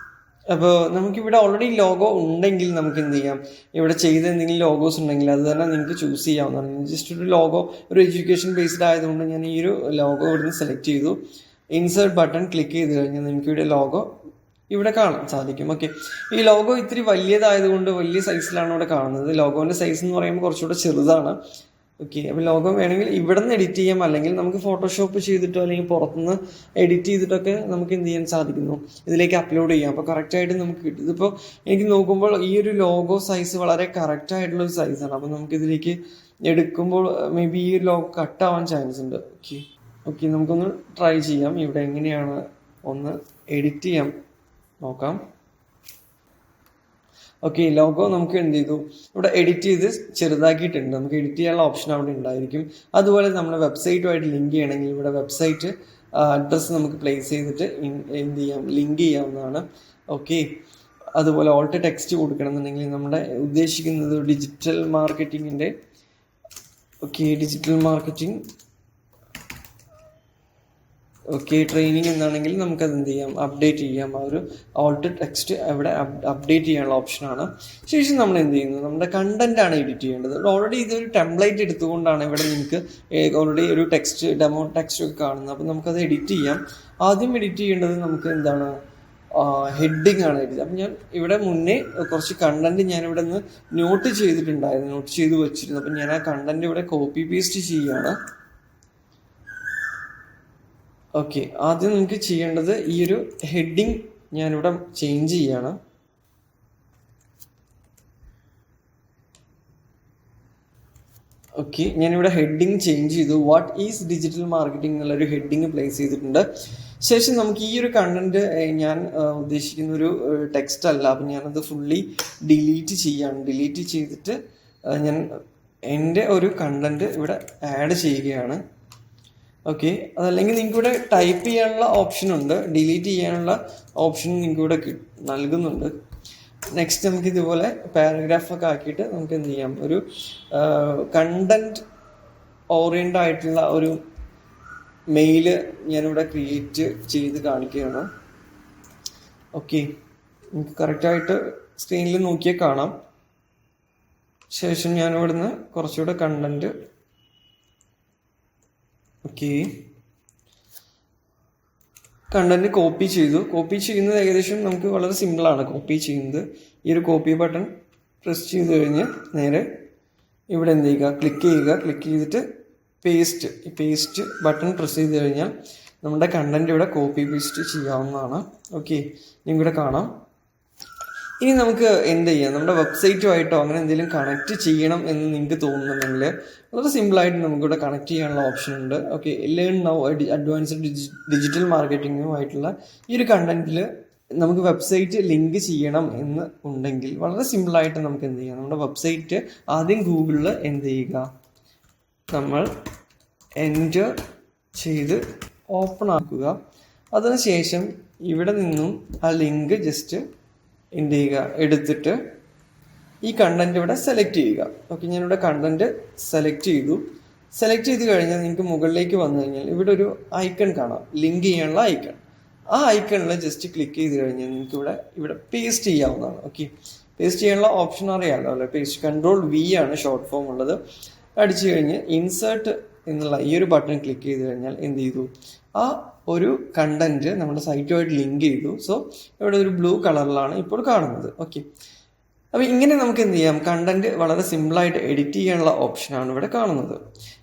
അപ്പോൾ നമുക്കിവിടെ ഓൾറെഡി ലോഗോ ഉണ്ടെങ്കിൽ നമുക്ക് എന്ത് ചെയ്യാം, ഇവിടെ ചെയ്ത എന്തെങ്കിലും ലോഗോസ് ഉണ്ടെങ്കിൽ അത് തന്നെ നിങ്ങൾക്ക് ചൂസ് ചെയ്യാവുന്നതാണ്. ജസ്റ്റ് ഒരു ലോഗോ ഒരു എഡ്യൂക്കേഷൻ ബേസ്ഡ് ആയതുകൊണ്ട് ഞാൻ ഈ ഒരു ലോഗോ ഇവിടുന്ന് സെലക്ട് ചെയ്തു. ഇൻസേർട്ട് ബട്ടൺ ക്ലിക്ക് ചെയ്ത് കഴിഞ്ഞാൽ നമുക്കിവിടെ ലോഗോ ഇവിടെ കാണാൻ സാധിക്കും. ഓക്കെ, ഈ ലോഗോ ഇത്തിരി വലിയതായതുകൊണ്ട് വലിയ സൈസിലാണ് ഇവിടെ കാണുന്നത്. ലോഗോൻ്റെ സൈസ് എന്ന് പറയുമ്പോൾ കുറച്ചുകൂടെ ചെറുതാണ്. ഓക്കെ, അപ്പോൾ ലോഗോ വേണമെങ്കിൽ ഇവിടെ നിന്ന് എഡിറ്റ് ചെയ്യാം, അല്ലെങ്കിൽ നമുക്ക് ഫോട്ടോഷോപ്പ് ചെയ്തിട്ടോ അല്ലെങ്കിൽ പുറത്തുനിന്ന് എഡിറ്റ് ചെയ്തിട്ടൊക്കെ നമുക്ക് എന്ത് ചെയ്യാൻ സാധിക്കുന്നു, ഇതിലേക്ക് അപ്ലോഡ് ചെയ്യാം. അപ്പോൾ കറക്റ്റായിട്ട് നമുക്ക് കിട്ടും. ഇതിപ്പോൾ എനിക്ക് നോക്കുമ്പോൾ ഈ ഒരു ലോഗോ സൈസ് വളരെ കറക്റ്റായിട്ടുള്ളൊരു സൈസാണ്. അപ്പോൾ നമുക്കിതിലേക്ക് എടുക്കുമ്പോൾ മേ ബി ഈ ലോഗോ കട്ടാവാൻ ചാൻസ് ഉണ്ട്. ഓക്കെ, നമുക്കൊന്ന് ട്രൈ ചെയ്യാം. ഇവിടെ എങ്ങനെയാണ് ഒന്ന് എഡിറ്റ് ചെയ്യാം നോക്കാം. ഓക്കെ, ലോഗോ നമുക്ക് എന്ത് ചെയ്തു, ഇവിടെ എഡിറ്റ് ചെയ്ത് ചെറുതാക്കിയിട്ടുണ്ട്. നമുക്ക് എഡിറ്റ് ചെയ്യാനുള്ള ഓപ്ഷൻ അവിടെ ഉണ്ടായിരിക്കും. അതുപോലെ നമ്മുടെ വെബ്സൈറ്റുമായിട്ട് ലിങ്ക് ചെയ്യണമെങ്കിൽ ഇവിടെ വെബ്സൈറ്റ് അഡ്രസ്സ് നമുക്ക് പ്ലേസ് ചെയ്തിട്ട് എന്ത് ചെയ്യാം, ലിങ്ക് ചെയ്യാവുന്നതാണ്. ഓക്കെ, അതുപോലെ ഓൾട്ട് ടെക്സ്റ്റ് കൊടുക്കണമെന്നുണ്ടെങ്കിൽ നമ്മുടെ ഉദ്ദേശിക്കുന്നത് ഡിജിറ്റൽ മാർക്കറ്റിങ്ങിൻ്റെ ഡിജിറ്റൽ മാർക്കറ്റിംഗ് ട്രെയിനിങ് എന്നാണെങ്കിൽ നമുക്കത് എന്ത് ചെയ്യാം, അപ്ഡേറ്റ് ചെയ്യാം. ആ ഒരു ഓൾട്ട് ടെക്സ്റ്റ് അവിടെ അപ്ഡേറ്റ് ചെയ്യാനുള്ള ഓപ്ഷനാണ്. ശേഷം നമ്മൾ എന്ത് ചെയ്യുന്നു, നമ്മുടെ കണ്ടന്റ് ആണ് എഡിറ്റ് ചെയ്യേണ്ടത്. ഓൾറെഡി ഇതൊരു ടെംപ്ലേറ്റ് എടുത്തുകൊണ്ടാണ് ഇവിടെ നിങ്ങൾക്ക് ഓൾറെഡി ഒരു ഡെമോ ടെക്സ്റ്റ് ഒക്കെ കാണുന്നത്. അപ്പം നമുക്കത് എഡിറ്റ് ചെയ്യാം. ആദ്യം എഡിറ്റ് ചെയ്യേണ്ടത് നമുക്ക് എന്താണ്, ഹെഡിങ് ആണ് എഡിറ്റ്. അപ്പം ഞാൻ ഇവിടെ മുന്നേ കുറച്ച് കണ്ടന്റ് ഞാനിവിടെ നിന്ന് നോട്ട് ചെയ്ത് വെച്ചിരുന്നു. അപ്പം ഞാൻ ആ കണ്ടന്റ് ഇവിടെ കോപ്പി പേസ്റ്റ് ചെയ്യുകയാണ്. ഓക്കെ, ആദ്യം നമുക്ക് ചെയ്യേണ്ടത് ഈ ഒരു ഹെഡിങ് ഞാനിവിടെ ചേഞ്ച് ചെയ്യാണ്. ഓക്കെ, ഞാനിവിടെ ഹെഡിങ് ചേഞ്ച് ചെയ്തു. വാട്ട് ഈസ് ഡിജിറ്റൽ മാർക്കറ്റിംഗ് എന്നുള്ളൊരു ഹെഡിങ് പ്ലേസ് ചെയ്തിട്ടുണ്ട്. ശേഷം നമുക്ക് ഈ ഒരു കണ്ടന്റ് ഞാൻ ഉദ്ദേശിക്കുന്ന ഒരു ടെക്സ്റ്റ് അല്ല, അപ്പം ഞാനത് ഫുള്ളി ഡിലീറ്റ് ചെയ്തിട്ട് ഞാൻ എൻ്റെ ഒരു കണ്ടന്റ് ഇവിടെ ആഡ് ചെയ്യുകയാണ്. ഓക്കെ, അതല്ലെങ്കിൽ നിങ്ങൾക്ക് ഇവിടെ ടൈപ്പ് ചെയ്യാനുള്ള ഓപ്ഷൻ ഉണ്ട്, ഡിലീറ്റ് ചെയ്യാനുള്ള ഓപ്ഷൻ നിങ്ങൾക്ക് ഇവിടെ നൽകുന്നുണ്ട്. നെക്സ്റ്റ് നമുക്ക് ഇതുപോലെ പാരഗ്രാഫൊക്കെ ആക്കിയിട്ട് നമുക്ക് എന്ത് ചെയ്യാം, ഒരു കണ്ടന്റ് ഓറിയന്റഡ് ആയിട്ടുള്ള ഒരു മെയില് ഞാനിവിടെ ക്രിയേറ്റ് ചെയ്ത് കാണിക്കുകയാണ്. ഓക്കെ, നമുക്ക് കറക്റ്റായിട്ട് സ്ക്രീനിൽ നോക്കിയാൽ കാണാം. ശേഷം ഞാൻ ഇവിടുന്ന് കുറച്ചുകൂടെ കണ്ടന്റ് കണ്ടന്റ് കോപ്പി ചെയ്യുന്നത് ഏകദേശം നമുക്ക് വളരെ സിമ്പിളാണ് കോപ്പി ചെയ്യുന്നത്. ഈ ഒരു കോപ്പി ബട്ടൺ പ്രസ് ചെയ്ത് കഴിഞ്ഞ് നേരെ ഇവിടെ എന്ത് ചെയ്യുക, ക്ലിക്ക് ചെയ്തിട്ട് പേസ്റ്റ് ബട്ടൺ പ്രസ് ചെയ്ത് കഴിഞ്ഞാൽ നമ്മുടെ കണ്ടന്റ് ഇവിടെ കോപ്പി പേസ്റ്റ് ചെയ്യാവുന്നതാണ്. ഓക്കെ, ഇവിടെ കാണാം. ഇനി നമുക്ക് എന്ത് ചെയ്യാം, നമ്മുടെ വെബ്സൈറ്റുമായിട്ടോ അങ്ങനെ എന്തെങ്കിലും കണക്ട് ചെയ്യണം എന്ന് നിങ്ങൾക്ക് തോന്നുന്നുണ്ടെങ്കിൽ വളരെ സിമ്പിളായിട്ട് നമുക്കിവിടെ കണക്ട് ചെയ്യാനുള്ള ഓപ്ഷൻ ഉണ്ട്. Okay, learn now advanced digital മാർക്കറ്റിംഗുമായിട്ടുള്ള ഈ ഒരു കണ്ടന്റിൽ നമുക്ക് വെബ്സൈറ്റ് ലിങ്ക് ചെയ്യണം എന്ന് ഉണ്ടെങ്കിൽ വളരെ സിമ്പിളായിട്ട് നമുക്ക് എന്ത് ചെയ്യാം, നമ്മുടെ വെബ്സൈറ്റ് ആദ്യം ഗൂഗിളിൽ എന്ത് ചെയ്യുക, നമ്മൾ എൻ്റർ ചെയ്ത് ഓപ്പൺ ആക്കുക. അതിനുശേഷം ഇവിടെ നിന്നും ആ ലിങ്ക് ജസ്റ്റ് എന്ത് ചെയ്യുക, എടുത്തിട്ട് ഈ കണ്ടന്റ് ഇവിടെ സെലക്ട് ചെയ്യുക. ഓക്കെ, ഞാനിവിടെ കണ്ടന്റ് സെലക്ട് ചെയ്ത് കഴിഞ്ഞാൽ നിങ്ങൾക്ക് മുകളിലേക്ക് വന്നു കഴിഞ്ഞാൽ ഇവിടെ ഒരു ഐക്കൺ കാണാം, ലിങ്ക് ചെയ്യാനുള്ള ഐക്കൺ. ആ ഐക്കണിൽ ജസ്റ്റ് ക്ലിക്ക് ചെയ്ത് കഴിഞ്ഞാൽ നിങ്ങൾക്ക് ഇവിടെ പേസ്റ്റ് ചെയ്യാവുന്നതാണ്. ഓക്കെ, പേസ്റ്റ് ചെയ്യാനുള്ള ഓപ്ഷൻ അറിയാമല്ലോ അല്ലേ, പേസ്റ്റ് Ctrl+V ആണ് ഷോർട്ട് ഫോം ഉള്ളത്. അടിച്ചു കഴിഞ്ഞ് ഇൻസേർട്ട് എന്നുള്ള ഈ ഒരു ബട്ടൺ ക്ലിക്ക് ചെയ്ത് കഴിഞ്ഞാൽ എന്ത് ചെയ്തു, ആ ഒരു കണ്ടന്റ് നമ്മുടെ സൈറ്റുമായിട്ട് ലിങ്ക് ചെയ്തു. സോ ഇവിടെ ഒരു ബ്ലൂ കളറിലാണ് ഇപ്പോൾ കാണുന്നത്. ഓക്കെ, അപ്പോൾ ഇങ്ങനെ നമുക്ക് എന്ത് ചെയ്യാം, കണ്ടന്റ് വളരെ സിമ്പിളായിട്ട് എഡിറ്റ് ചെയ്യാനുള്ള ഓപ്ഷനാണ് ഇവിടെ കാണുന്നത്.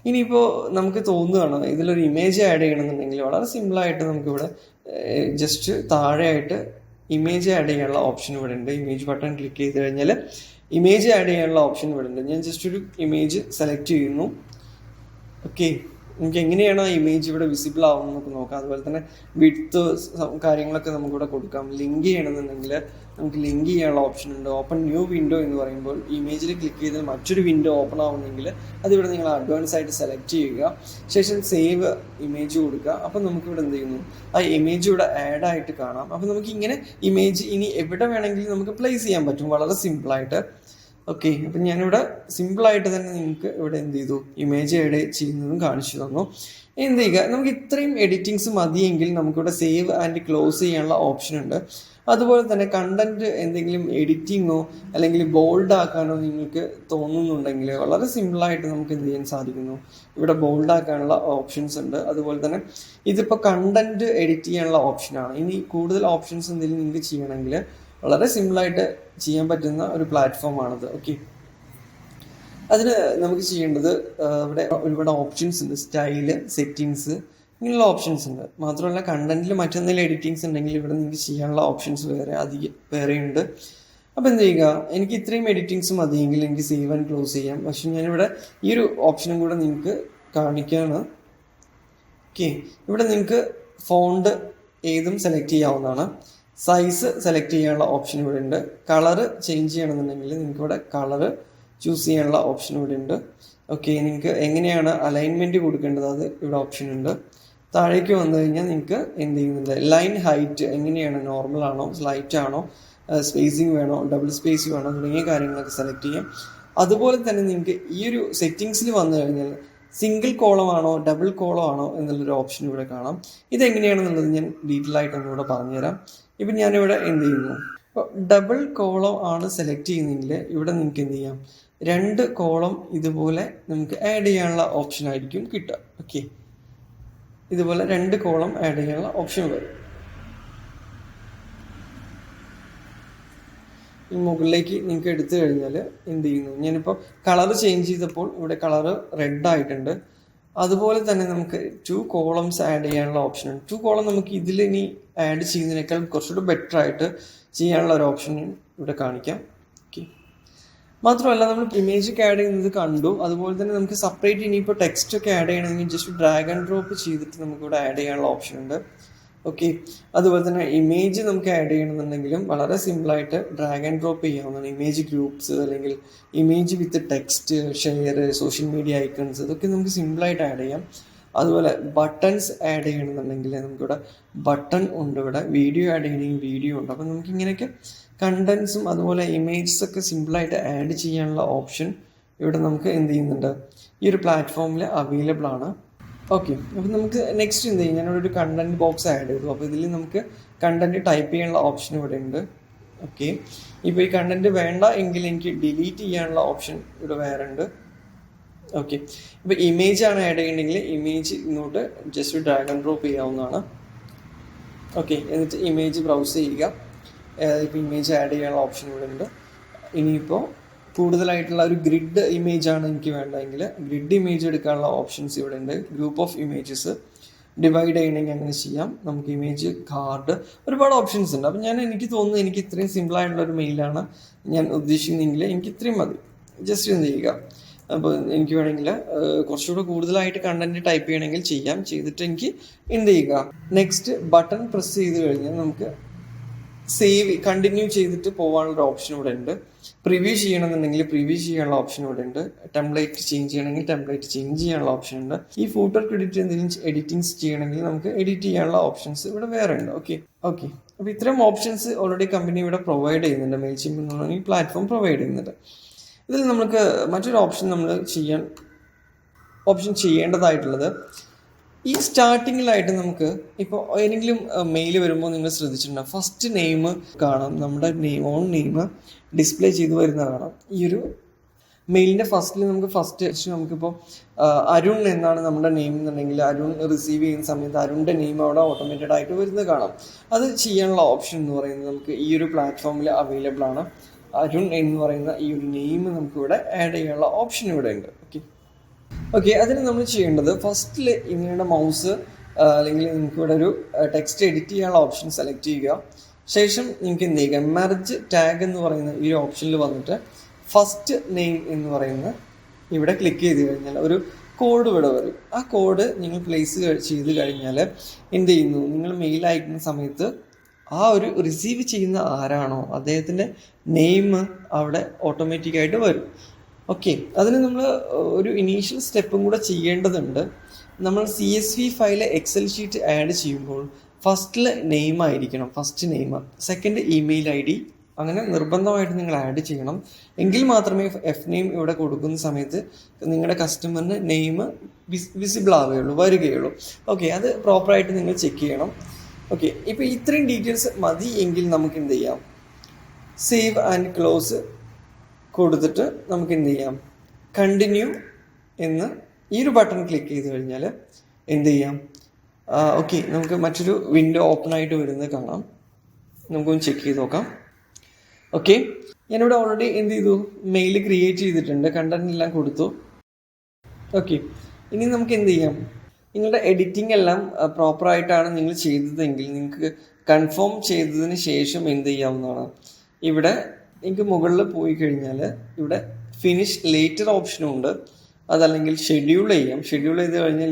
ഇനിയിപ്പോൾ നമുക്ക് തോന്നുകയാണ് ഇതിലൊരു ഇമേജ് ആഡ് ചെയ്യണമെന്നുണ്ടെങ്കിൽ വളരെ സിമ്പിളായിട്ട് നമുക്കിവിടെ ജസ്റ്റ് താഴെയായിട്ട് ഇമേജ് ആഡ് ചെയ്യാനുള്ള ഓപ്ഷൻ ഇവിടെ ഉണ്ട്. ഇമേജ് ബട്ടൺ ക്ലിക്ക് ചെയ്ത് കഴിഞ്ഞാൽ ഇമേജ് ആഡ് ചെയ്യാനുള്ള ഓപ്ഷൻ ഇവിടെ ഉണ്ട്. ഞാൻ ജസ്റ്റ് ഒരു ഇമേജ് സെലക്ട് ചെയ്യുന്നു. ഓക്കെ, നമുക്ക് എങ്ങനെയാണ് ആ ഇമേജ് ഇവിടെ വിസിബിൾ ആവുന്നത് നമുക്ക് നോക്കാം. അതുപോലെ തന്നെ വിഡ്ത്ത് കാര്യങ്ങളൊക്കെ നമുക്കിവിടെ കൊടുക്കാം. ലിങ്ക് ചെയ്യണമെന്നുണ്ടെങ്കിൽ നമുക്ക് ലിങ്ക് ചെയ്യാനുള്ള ഓപ്ഷൻ ഉണ്ട്. ഓപ്പൺ ന്യൂ വിൻഡോ എന്ന് പറയുമ്പോൾ ഇമേജിൽ ക്ലിക്ക് ചെയ്താൽ മറ്റൊരു വിൻഡോ ഓപ്പൺ ആവുന്നെങ്കിൽ അതിവിടെ നിങ്ങൾ അഡ്വാൻസ് ആയിട്ട് സെലക്ട് ചെയ്യുക. ശേഷം സേവ് ഇമേജ് കൊടുക്കുക. അപ്പം നമുക്കിവിടെ എന്ത് ചെയ്യുന്നു, ആ ഇമേജ് ഇവിടെ ആഡ് ആയിട്ട് കാണാം. അപ്പം നമുക്ക് ഇങ്ങനെ ഇമേജ് ഇനി എവിടെ വേണമെങ്കിലും നമുക്ക് പ്ലേസ് ചെയ്യാൻ പറ്റും വളരെ സിമ്പിളായിട്ട്. ഓക്കെ, അപ്പം ഞാനിവിടെ സിമ്പിളായിട്ട് തന്നെ നിങ്ങൾക്ക് ഇവിടെ എന്ത് ചെയ്തു, ഇമേജ് ആഡ് ചെയ്യുന്നതും കാണിച്ചു തന്നു. എന്ത് ചെയ്യുക, നമുക്ക് ഇത്രയും എഡിറ്റിങ്സ് മതിയെങ്കിൽ നമുക്കിവിടെ സേവ് ആൻഡ് ക്ലോസ് ചെയ്യാനുള്ള ഓപ്ഷൻ ഉണ്ട്. അതുപോലെ തന്നെ കണ്ടന്റ് എന്തെങ്കിലും എഡിറ്റിങ്ങോ അല്ലെങ്കിൽ ബോൾഡ് ആക്കാനോ നിങ്ങൾക്ക് തോന്നുന്നുണ്ടെങ്കിൽ വളരെ സിമ്പിളായിട്ട് നമുക്ക് എന്ത് ചെയ്യാൻ സാധിക്കുന്നു, ഇവിടെ ബോൾഡ് ആക്കാനുള്ള ഓപ്ഷൻസ് ഉണ്ട്. അതുപോലെ തന്നെ ഇതിപ്പോൾ കണ്ടന്റ് എഡിറ്റ് ചെയ്യാനുള്ള ഓപ്ഷനാണ്. ഇനി കൂടുതൽ ഓപ്ഷൻസ് എന്തെങ്കിലും നിങ്ങൾക്ക് ചെയ്യണമെങ്കിൽ വളരെ സിമ്പിളായിട്ട് ചെയ്യാൻ പറ്റുന്ന ഒരു പ്ലാറ്റ്ഫോമാണിത്. ഓക്കെ, അതിന് നമുക്ക് ചെയ്യേണ്ടത് ഇവിടെ ഒരുപാട് ഓപ്ഷൻസ് ഉണ്ട്. സ്റ്റൈല്, സെറ്റിങ്സ്, ഇങ്ങനെയുള്ള ഓപ്ഷൻസ് ഉണ്ട്. മാത്രമല്ല കണ്ടന്റിൽ മറ്റെന്തെങ്കിലും എഡിറ്റിങ്സ് ഉണ്ടെങ്കിൽ ഇവിടെ നിങ്ങൾക്ക് ചെയ്യാനുള്ള ഓപ്ഷൻസ് വേറെയുണ്ട്. അപ്പോൾ എന്ത് ചെയ്യുക, എനിക്ക് ഇത്രയും എഡിറ്റിങ്സ് മതിയെങ്കിൽ എനിക്ക് സേവ് ആൻഡ് ക്ലോസ് ചെയ്യാം. പക്ഷെ ഞാനിവിടെ ഈ ഒരു ഓപ്ഷനും കൂടെ നിങ്ങൾക്ക് കാണിക്കുകയാണ്. ഓക്കെ, ഇവിടെ നിങ്ങൾക്ക് ഫോണ്ട് ഏതും സെലക്ട് ചെയ്യാവുന്നതാണ്. സൈസ് സെലക്ട് ചെയ്യാനുള്ള ഓപ്ഷൻ ഇവിടെ ഉണ്ട്. കളറ് ചേഞ്ച് ചെയ്യണമെന്നുണ്ടെങ്കിൽ നിങ്ങൾക്ക് ഇവിടെ കളറ് ചൂസ് ചെയ്യാനുള്ള ഓപ്ഷൻ ഇവിടെ ഉണ്ട്. ഓക്കെ, നിങ്ങൾക്ക് എങ്ങനെയാണ് അലൈൻമെൻറ്റ് കൊടുക്കേണ്ടത് അത് ഇവിടെ ഓപ്ഷൻ ഉണ്ട്. താഴേക്ക് വന്നു കഴിഞ്ഞാൽ നിങ്ങൾക്ക് എന്ത് ചെയ്യുന്നുണ്ട്, ലൈൻ ഹൈറ്റ് എങ്ങനെയാണ്, നോർമൽ ആണോ, സ്ലൈറ്റ് ആണോ, സ്പേസിങ് വേണോ, ഡബിൾ സ്പേസ് വേണോ തുടങ്ങിയ കാര്യങ്ങളൊക്കെ സെലക്ട് ചെയ്യാം. അതുപോലെ തന്നെ നിങ്ങൾക്ക് ഈ ഒരു സെറ്റിങ്സിൽ വന്നു കഴിഞ്ഞാൽ സിംഗിൾ കോളം ആണോ ഡബിൾ കോളം ആണോ എന്നുള്ളൊരു ഓപ്ഷൻ ഇവിടെ കാണാം. ഇതെങ്ങനെയാണെന്നുള്ളത് ഞാൻ ഡീറ്റെയിൽ ആയിട്ട് ഒന്നുകൂടെ പറഞ്ഞുതരാം. ഇപ്പം ഞാനിവിടെ എന്ത് ചെയ്യുന്നു, ഇപ്പോൾ ഡബിൾ കോളം ആണ് സെലക്ട് ചെയ്യുന്നതെങ്കിൽ ഇവിടെ നിങ്ങൾക്ക് എന്ത് ചെയ്യാം, 2 കോളം ഇതുപോലെ നമുക്ക് ആഡ് ചെയ്യാനുള്ള ഓപ്ഷൻ ആയിരിക്കും കിട്ടുക. ഓക്കെ, ഇതുപോലെ 2 കോളം ആഡ് ചെയ്യാനുള്ള ഓപ്ഷൻ വരും. ഈ മുകളിലേക്ക് നിങ്ങൾക്ക് എടുത്തു കഴിഞ്ഞാൽ എന്ത് ചെയ്യുന്നു, ഞാനിപ്പോൾ കളർ ചേഞ്ച് ചെയ്തപ്പോൾ ഇവിടെ കളറ് റെഡ് ആയിട്ടുണ്ട്. അതുപോലെ തന്നെ നമുക്ക് 2 കോളംസ് ആഡ് ചെയ്യാനുള്ള ഓപ്ഷൻ ഉണ്ട്. 2 കോളം നമുക്ക് ഇതിൽ ഇനി ആഡ് ചെയ്യുന്നതിനേക്കാൾ കുറച്ചുകൂടി ബെറ്റർ ആയിട്ട് ചെയ്യാനുള്ള ഒരു ഓപ്ഷൻ ഇവിടെ കാണിക്കാം. ഓക്കെ, മാത്രമല്ല നമ്മൾ ഇമേജ് ഒക്കെ ആഡ് ചെയ്യുന്നത് കണ്ടു. അതുപോലെ തന്നെ നമുക്ക് സെപ്പറേറ്റ് ഇനിയിപ്പോൾ ടെക്സ്റ്റ് ഒക്കെ ആഡ് ചെയ്യണമെങ്കിൽ ജസ്റ്റ് ഡ്രാഗ് ആൻഡ് ഡ്രോപ്പ് ചെയ്തിട്ട് നമുക്കിവിടെ ആഡ് ചെയ്യാനുള്ള ഓപ്ഷൻ ഉണ്ട്. ഓക്കെ, അതുപോലെ തന്നെ ഇമേജ് നമുക്ക് ആഡ് ചെയ്യണമെന്നുണ്ടെങ്കിലും വളരെ സിമ്പിളായിട്ട് ഡ്രാഗ് ആൻഡ് ഡ്രോപ്പ് ചെയ്യാവുന്നതാണ്. ഇമേജ് ഗ്രൂപ്പ്സ് അല്ലെങ്കിൽ image with text, share, social media icons, ഇതൊക്കെ നമുക്ക് സിമ്പിളായിട്ട് ആഡ് ചെയ്യാം. അതുപോലെ ബട്ടൺസ് ആഡ് ചെയ്യണമെന്നുണ്ടെങ്കിൽ നമുക്കിവിടെ ബട്ടൺ ഉണ്ട്, ഇവിടെ വീഡിയോ ആഡ് ചെയ്യണമെങ്കിൽ വീഡിയോ ഉണ്ട്. അപ്പം നമുക്ക് ഇങ്ങനെയൊക്കെ കണ്ടൻസും അതുപോലെ ഇമേജസ് ഒക്കെ സിമ്പിളായിട്ട് ആഡ് ചെയ്യാനുള്ള ഓപ്ഷൻ ഇവിടെ നമുക്ക് എന്ത് ചെയ്യുന്നുണ്ട്, ഈ ഒരു പ്ലാറ്റ്ഫോമിൽ അവൈലബിൾ ആണ്. ഓക്കെ, അപ്പം നമുക്ക് നെക്സ്റ്റ് എന്ത് ചെയ്യും, ഞാനിവിടെ ഒരു കണ്ടന്റ് ബോക്സ് ആഡ് ചെയ്തു. അപ്പോൾ ഇതിൽ നമുക്ക് കണ്ടന്റ് ടൈപ്പ് ചെയ്യാനുള്ള ഓപ്ഷൻ ഇവിടെ ഉണ്ട്. ഓക്കെ, ഇപ്പോൾ ഈ കണ്ടന്റ് വേണ്ട എങ്കിൽ എനിക്ക് ഡിലീറ്റ് ചെയ്യാനുള്ള ഓപ്ഷൻ ഇവിടെ വേറെ ഉണ്ട്. ഓക്കെ, ഇപ്പോൾ ഇമേജ് ആണ് ആഡ് ചെയ്യണമെങ്കിൽ ഇമേജ് ഇങ്ങോട്ട് ജസ്റ്റ് ഡ്രാഗ് ആൻഡ് ഡ്രോപ്പ് ചെയ്യാവുന്നതാണ്. ഓക്കെ, എന്നിട്ട് ഇമേജ് ബ്രൗസ് ചെയ്യുക. ഇപ്പോൾ ഇമേജ് ആഡ് ചെയ്യാനുള്ള ഓപ്ഷൻ ഇവിടെ ഉണ്ട്. ഇനിയിപ്പോൾ കൂടുതലായിട്ടുള്ള ഒരു ഗ്രിഡ് ഇമേജ് ആണ് എനിക്ക് വേണ്ടതെങ്കിൽ ഗ്രിഡ് ഇമേജ് എടുക്കാനുള്ള ഓപ്ഷൻസ് ഇവിടെ ഉണ്ട്. ഗ്രൂപ്പ് ഓഫ് ഇമേജസ് ഡിവൈഡ് ചെയ്യണമെങ്കിൽ അങ്ങനെ ചെയ്യാം. നമുക്ക് ഇമേജ് കാർഡ്, ഒരുപാട് ഓപ്ഷൻസ് ഉണ്ട്. അപ്പം എനിക്ക് തോന്നുന്നു എനിക്ക് ഇത്രയും സിമ്പിളായിട്ടുള്ള ഒരു മെയിലാണ് ഞാൻ ഉദ്ദേശിക്കുന്നതെങ്കിൽ എനിക്ക് ഇത്രയും മതി. ജസ്റ്റ് എന്ത് ചെയ്യുക, അപ്പോൾ എനിക്ക് വേണമെങ്കിൽ കുറച്ചുകൂടെ കൂടുതലായിട്ട് കണ്ടന്റ് ടൈപ്പ് ചെയ്യണമെങ്കിൽ ചെയ്യാം. ചെയ്തിട്ട് എനിക്ക് എന്ത് ചെയ്യുക, നെക്സ്റ്റ് ബട്ടൺ പ്രസ് ചെയ്ത് കഴിഞ്ഞാൽ നമുക്ക് സേവ് കണ്ടിന്യൂ ചെയ്തിട്ട് പോകാനുള്ള ഓപ്ഷൻ ഇവിടെ ഉണ്ട്. പ്രിവ്യൂ ചെയ്യണമെന്നുണ്ടെങ്കിൽ പ്രിവ്യൂ ചെയ്യാനുള്ള ഓപ്ഷൻ ഇവിടെ ഉണ്ട്. ടെംപ്ലേറ്റ് ചേഞ്ച് ചെയ്യണമെങ്കിൽ ടെംപ്ലേറ്റ് ചേഞ്ച് ചെയ്യാനുള്ള ഓപ്ഷൻ ഉണ്ട്. ഈ ഫൂട്ടർ ക്രെഡിറ്റ് എന്തെങ്കിലും എഡിറ്റിംഗ്സ് ചെയ്യണമെങ്കിൽ നമുക്ക് എഡിറ്റ് ചെയ്യാനുള്ള ഓപ്ഷൻസ് ഇവിടെ വേറെ ഉണ്ട്. ഓക്കെ, അപ്പോൾ ഇത്തരം ഓപ്ഷൻസ് ഓൾറെഡി കമ്പനി ഇവിടെ പ്രൊവൈഡ് ചെയ്യുന്നുണ്ട്. മെയിൽചിമ്പ് എന്നുള്ള ഈ പ്ലാറ്റ്ഫോം പ്രൊവൈഡ് ചെയ്യുന്നുണ്ട്. ഇതിൽ നമുക്ക് മറ്റൊരു ഓപ്ഷൻ ചെയ്യേണ്ടതായിട്ടുള്ളത്, ഈ സ്റ്റാർട്ടിങ്ങിലായിട്ട് നമുക്ക് ഇപ്പോൾ ഏതെങ്കിലും മെയിൽ വരുമ്പോൾ നിങ്ങൾ ശ്രദ്ധിച്ചിട്ടുണ്ടാകും, ഫസ്റ്റ് നെയിം കാണാം, നമ്മുടെ ഓൺ നെയിം ഡിസ്പ്ലേ ചെയ്ത് വരുന്നത് കാണാം. ഈ ഒരു മെയിലിൻ്റെ ഫസ്റ്റിൽ നമുക്കിപ്പോൾ അരുൺ എന്നാണ് നമ്മുടെ നെയിം എന്നുണ്ടെങ്കിൽ അരുൺ റിസീവ് ചെയ്യുന്ന സമയത്ത് അരുണിൻ്റെ നെയിം അവിടെ ഓട്ടോമേറ്റഡ് ആയിട്ട് വരുന്നത് കാണാം. അത് ചെയ്യാനുള്ള ഓപ്ഷൻ എന്ന് പറയുന്നത് നമുക്ക് ഈ ഒരു പ്ലാറ്റ്ഫോമിൽ അവൈലബിൾ ആണ്. അരുൺ എന്ന് പറയുന്ന ഈ ഒരു നെയിം നമുക്കിവിടെ ആഡ് ചെയ്യാനുള്ള ഓപ്ഷൻ ഇവിടെ ഉണ്ട്. ഓക്കെ, അതിന് നമ്മൾ ചെയ്യേണ്ടത് ഫസ്റ്റിൽ നിങ്ങളുടെ മൗസ് അല്ലെങ്കിൽ നിങ്ങൾക്ക് ഇവിടെ ഒരു ടെക്സ്റ്റ് എഡിറ്റ് ചെയ്യാനുള്ള ഓപ്ഷൻ സെലക്ട് ചെയ്യുക. ശേഷം നിങ്ങൾക്ക് എന്ത് ചെയ്യുക, മെർജ് ടാഗ് എന്ന് പറയുന്ന ഈ ഒരു ഓപ്ഷനിൽ വന്നിട്ട് ഫസ്റ്റ് നെയിം എന്ന് പറയുന്ന ഇവിടെ ക്ലിക്ക് ചെയ്ത് കഴിഞ്ഞാൽ ഒരു കോഡ് ഇവിടെ വരും. ആ കോഡ് നിങ്ങൾ പ്ലേസ് ചെയ്ത് കഴിഞ്ഞാൽ എന്ത് ചെയ്യുന്നു, നിങ്ങൾ മെയിൽ അയക്കുന്ന സമയത്ത് ആ ഒരു റിസീവ് ചെയ്യുന്ന ആരാണോ അദ്ദേഹത്തിൻ്റെ നെയിം അവിടെ ഓട്ടോമാറ്റിക്കായിട്ട് വരും. ഓക്കെ, അതിന് നമ്മൾ ഒരു ഇനീഷ്യൽ സ്റ്റെപ്പും കൂടെ ചെയ്യേണ്ടതുണ്ട്. നമ്മൾ CSV file excel sheet add ചെയ്യുമ്പോൾ ഫസ്റ്റിൽ നെയിം ആയിരിക്കണം, first name, second email ID, അങ്ങനെ നിർബന്ധമായിട്ട് നിങ്ങൾ ആഡ് ചെയ്യണം. എങ്കിൽ മാത്രമേ നെയിം ഇവിടെ കൊടുക്കുന്ന സമയത്ത് നിങ്ങളുടെ കസ്റ്റമറിന് നെയിം വിസിബിൾ വരികയുള്ളൂ. ഓക്കെ, അത് പ്രോപ്പറായിട്ട് നിങ്ങൾ ചെക്ക് ചെയ്യണം. ഓക്കെ, ഇപ്പോൾ ഇത്രയും ഡീറ്റെയിൽസ് മതി എങ്കിൽ നമുക്ക് എന്ത് ചെയ്യാം, സേവ് ആൻഡ് ക്ലോസ് കൊടുത്തിട്ട് നമുക്ക് എന്ത് ചെയ്യാം, കണ്ടിന്യൂ എന്ന് ഈ ഒരു ബട്ടൺ ക്ലിക്ക് ചെയ്ത് കഴിഞ്ഞാൽ എന്ത് ചെയ്യാം, ഓക്കെ, നമുക്ക് മറ്റൊരു വിൻഡോ ഓപ്പൺ ആയിട്ട് വരുന്നത് കാണാം. നമുക്കൊന്ന് ചെക്ക് ചെയ്ത് നോക്കാം. ഓക്കെ, ഞാനിവിടെ ഓൾറെഡി എന്ത് ചെയ്തു, മെയിൽ ക്രിയേറ്റ് ചെയ്തിട്ടുണ്ട്, കണ്ടന്റ് എല്ലാം കൊടുത്തു. ഓക്കെ, ഇനി നമുക്ക് എന്ത് ചെയ്യാം, നിങ്ങളുടെ എഡിറ്റിംഗ് എല്ലാം പ്രോപ്പറായിട്ടാണ് നിങ്ങൾ ചെയ്തതെങ്കിൽ നിങ്ങൾക്ക് കൺഫേം ചെയ്തതിന് ശേഷം എന്ത് ചെയ്യാവുന്നതാണ്, ഇവിടെ എനിക്ക് മുകളിൽ പോയി കഴിഞ്ഞാൽ ഇവിടെ ഫിനിഷ് ലേറ്റർ ഓപ്ഷനും ഉണ്ട്. അതല്ലെങ്കിൽ ഷെഡ്യൂൾ ചെയ്യാം. ഷെഡ്യൂൾ ചെയ്ത് കഴിഞ്ഞാൽ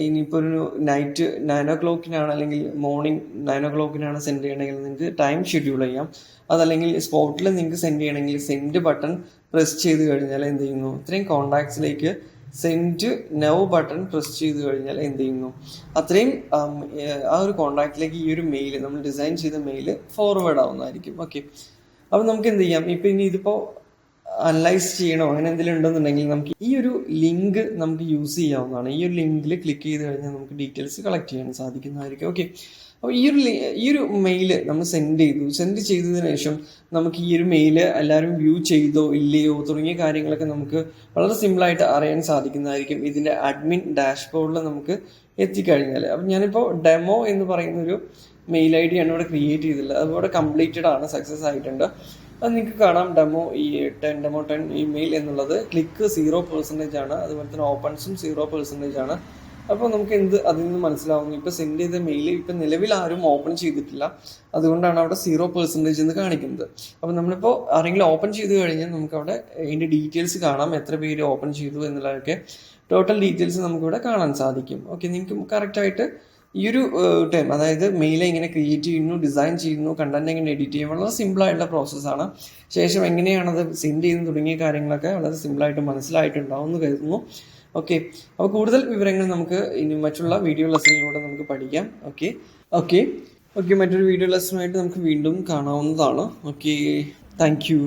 ഇനിയിപ്പോൾ ഒരു നൈറ്റ് 9 o'clock അല്ലെങ്കിൽ മോർണിംഗ് 9 o'clock സെൻഡ് ചെയ്യണമെങ്കിൽ നിങ്ങൾക്ക് ടൈം ഷെഡ്യൂൾ ചെയ്യാം. അതല്ലെങ്കിൽ സ്പോട്ടിൽ നിങ്ങൾക്ക് സെൻഡ് ചെയ്യണമെങ്കിൽ സെൻഡ് ബട്ടൺ പ്രസ് ചെയ്ത് കഴിഞ്ഞാൽ എന്ത് ചെയ്യുന്നു, ഇത്രയും കോൺടാക്ട്സിലേക്ക് സെൻഡ് നൗ ബട്ടൺ പ്രസ് ചെയ്ത് കഴിഞ്ഞാൽ എന്ത് ചെയ്യുന്നു, അത്രയും ആ ഒരു കോൺടാക്റ്റിലേക്ക് ഈ ഒരു മെയിൽ, നമ്മൾ ഡിസൈൻ ചെയ്ത മെയിൽ ഫോർവേഡ് ആവുന്നതായിരിക്കും. ഓക്കെ, അപ്പോൾ നമുക്ക് എന്ത് ചെയ്യാം, ഇപ്പം ഇനി ഇതിപ്പോൾ അനലൈസ് ചെയ്യണോ അങ്ങനെ എന്തെങ്കിലും ഉണ്ടെന്നുണ്ടെങ്കിൽ നമുക്ക് ഈ ഒരു ലിങ്ക് നമുക്ക് യൂസ് ചെയ്യാവുന്നതാണ്. ഈ ഒരു ലിങ്കിൽ ക്ലിക്ക് ചെയ്ത് കഴിഞ്ഞാൽ നമുക്ക് ഡീറ്റെയിൽസ് കളക്ട് ചെയ്യാൻ സാധിക്കുന്നതായിരിക്കും. ഓക്കെ, അപ്പോൾ ഈ ഒരു മെയില് നമ്മൾ സെൻഡ് ചെയ്തതിനു ശേഷം നമുക്ക് ഈ ഒരു മെയില് എല്ലാവരും വ്യൂ ചെയ്തോ ഇല്ലയോ തുടങ്ങിയ കാര്യങ്ങളൊക്കെ നമുക്ക് വളരെ സിമ്പിളായിട്ട് അറിയാൻ സാധിക്കുന്നതായിരിക്കും ഇതിൻ്റെ അഡ്മിൻ ഡാഷ്ബോർഡിൽ നമുക്ക് എത്തിക്കഴിഞ്ഞാൽ. അപ്പം ഞാനിപ്പോൾ ഡെമോ എന്ന് പറയുന്നൊരു മെയിൽ ഐ ഡി ആണ് ഇവിടെ ക്രിയേറ്റ് ചെയ്തിട്ടുള്ളത്. അതുപോലെ കംപ്ലീറ്റഡ് ആണ്, സക്സസ് ആയിട്ടുണ്ട്. അത് നിങ്ങൾക്ക് കാണാം. ഡെമോ 10 ഇമെയിൽ എന്നുള്ളത് ക്ലിക്ക് 0% ആണ്, അതുപോലെ തന്നെ ഓപ്പൺസും 0% ആണ്. അപ്പോൾ നമുക്ക് അതിൽ നിന്ന് മനസ്സിലാവുന്നു, ഇപ്പോൾ സെൻഡ് ചെയ്ത മെയിൽ ഇപ്പം നിലവിൽ ആരും ഓപ്പൺ ചെയ്തിട്ടില്ല, അതുകൊണ്ടാണ് അവിടെ 0% എന്ന് കാണിക്കുന്നത്. അപ്പോൾ നമ്മളിപ്പോൾ ആരെങ്കിലും ഓപ്പൺ ചെയ്ത് കഴിഞ്ഞാൽ നമുക്ക് അവിടെ അതിൻ്റെ ഡീറ്റെയിൽസ് കാണാം, എത്ര പേര് ഓപ്പൺ ചെയ്തു എന്നുള്ളതൊക്കെ ടോട്ടൽ ഡീറ്റെയിൽസ് നമുക്കിവിടെ കാണാൻ സാധിക്കും. ഓക്കെ, നിങ്ങൾക്ക് കറക്റ്റായിട്ട് ഈ ഒരു ടൈം, അതായത് മെയിൽ എങ്ങനെ ക്രിയേറ്റ് ചെയ്യുന്നു, ഡിസൈൻ ചെയ്യുന്നു, കണ്ടന്റ് എങ്ങനെ എഡിറ്റ് ചെയ്യും, വളരെ സിമ്പിളായിട്ടുള്ള പ്രോസസ്സാണ്. ശേഷം എങ്ങനെയാണത് സെൻഡ് ചെയ്യുന്ന തുടങ്ങിയ കാര്യങ്ങളൊക്കെ വളരെ സിമ്പിളായിട്ട് മനസ്സിലായിട്ടുണ്ടാവും എന്ന് കരുതുന്നു. ഓക്കെ, അപ്പോൾ കൂടുതൽ വിവരങ്ങൾ നമുക്ക് ഇനി മറ്റുള്ള വീഡിയോ ലെസണിലൂടെ നമുക്ക് പഠിക്കാം. ഓക്കെ, മറ്റൊരു വീഡിയോ ലെസണുമായിട്ട് നമുക്ക് വീണ്ടും കാണാവുന്നതാണ്. Okay, thank you.